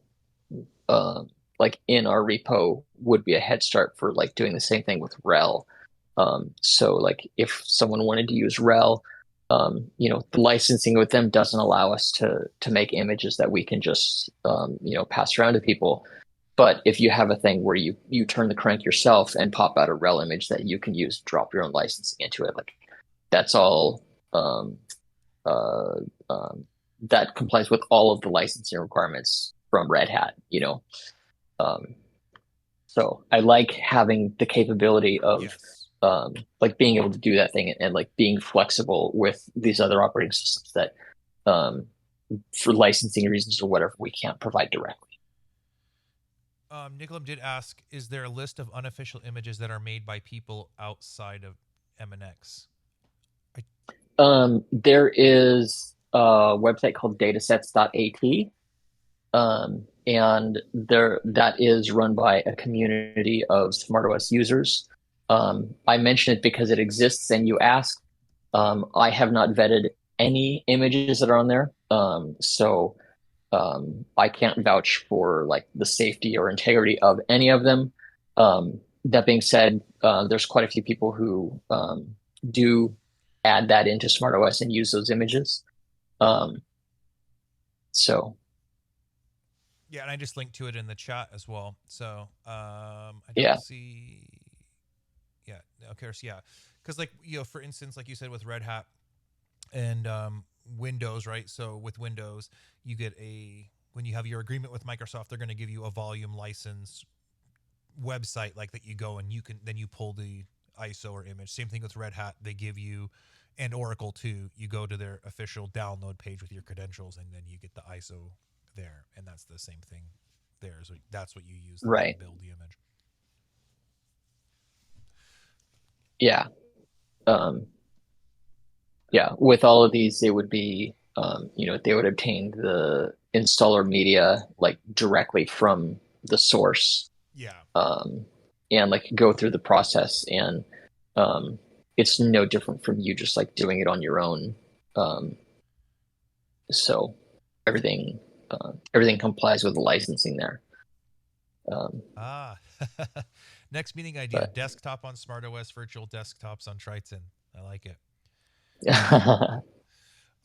[SPEAKER 2] in our repo would be a head start for doing the same thing with RHEL. So if someone wanted to use RHEL, the licensing with them doesn't allow us to make images that we can just pass around to people. But if you have a thing where you turn the crank yourself and pop out a RHEL image that you can use, drop your own licensing into it, that's all that complies with all of the licensing requirements from Red Hat, so I like having the capability of
[SPEAKER 1] Yes.
[SPEAKER 2] like being able to do that thing and like being flexible with these other operating systems that for licensing reasons or whatever we can't provide directly.
[SPEAKER 1] Nicolum did ask, is there a list of unofficial images that are made by people outside of MNX?
[SPEAKER 2] There is a website called datasets.at. And that is run by a community of SmartOS users. I mention it because it exists and you asked. I have not vetted any images that are on there. So I can't vouch for like the safety or integrity of any of them. That being said, there's quite a few people who do add that into SmartOS and use those images. So
[SPEAKER 1] yeah, and I just linked to it in the chat as well. So I don't
[SPEAKER 2] Yeah.
[SPEAKER 1] see. Yeah. Okay. So yeah, because like for instance, like you said with Red Hat and Windows, right? So with Windows, you get when you have your agreement with Microsoft, they're going to give you a volume license website like that you go and then you pull the ISO or image. Same thing with Red Hat, they give you, and Oracle too. You go to their official download page with your credentials, and then you get the ISO there, and that's the same thing there. So that's what you use to
[SPEAKER 2] Right.
[SPEAKER 1] build the image.
[SPEAKER 2] Yeah. Yeah. With all of these, they would be, they would obtain the installer media like directly from the source.
[SPEAKER 1] Yeah.
[SPEAKER 2] And like go through the process, and it's no different from you just like doing it on your own. So everything complies with the licensing there.
[SPEAKER 1] Next meeting idea:
[SPEAKER 2] but-
[SPEAKER 1] desktop on SmartOS, virtual desktops on Triton. I like it.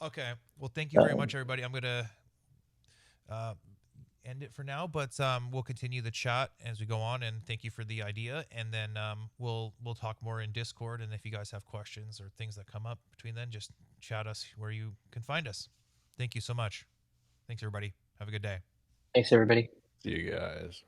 [SPEAKER 1] Okay. Well, thank you very much, everybody. I'm gonna end it for now, but we'll continue the chat as we go on. And thank you for the idea. And then we'll talk more in Discord. And if you guys have questions or things that come up between then, just chat us where you can find us. Thank you so much. Thanks, everybody. Have a good day.
[SPEAKER 2] Thanks, everybody.
[SPEAKER 4] See you guys.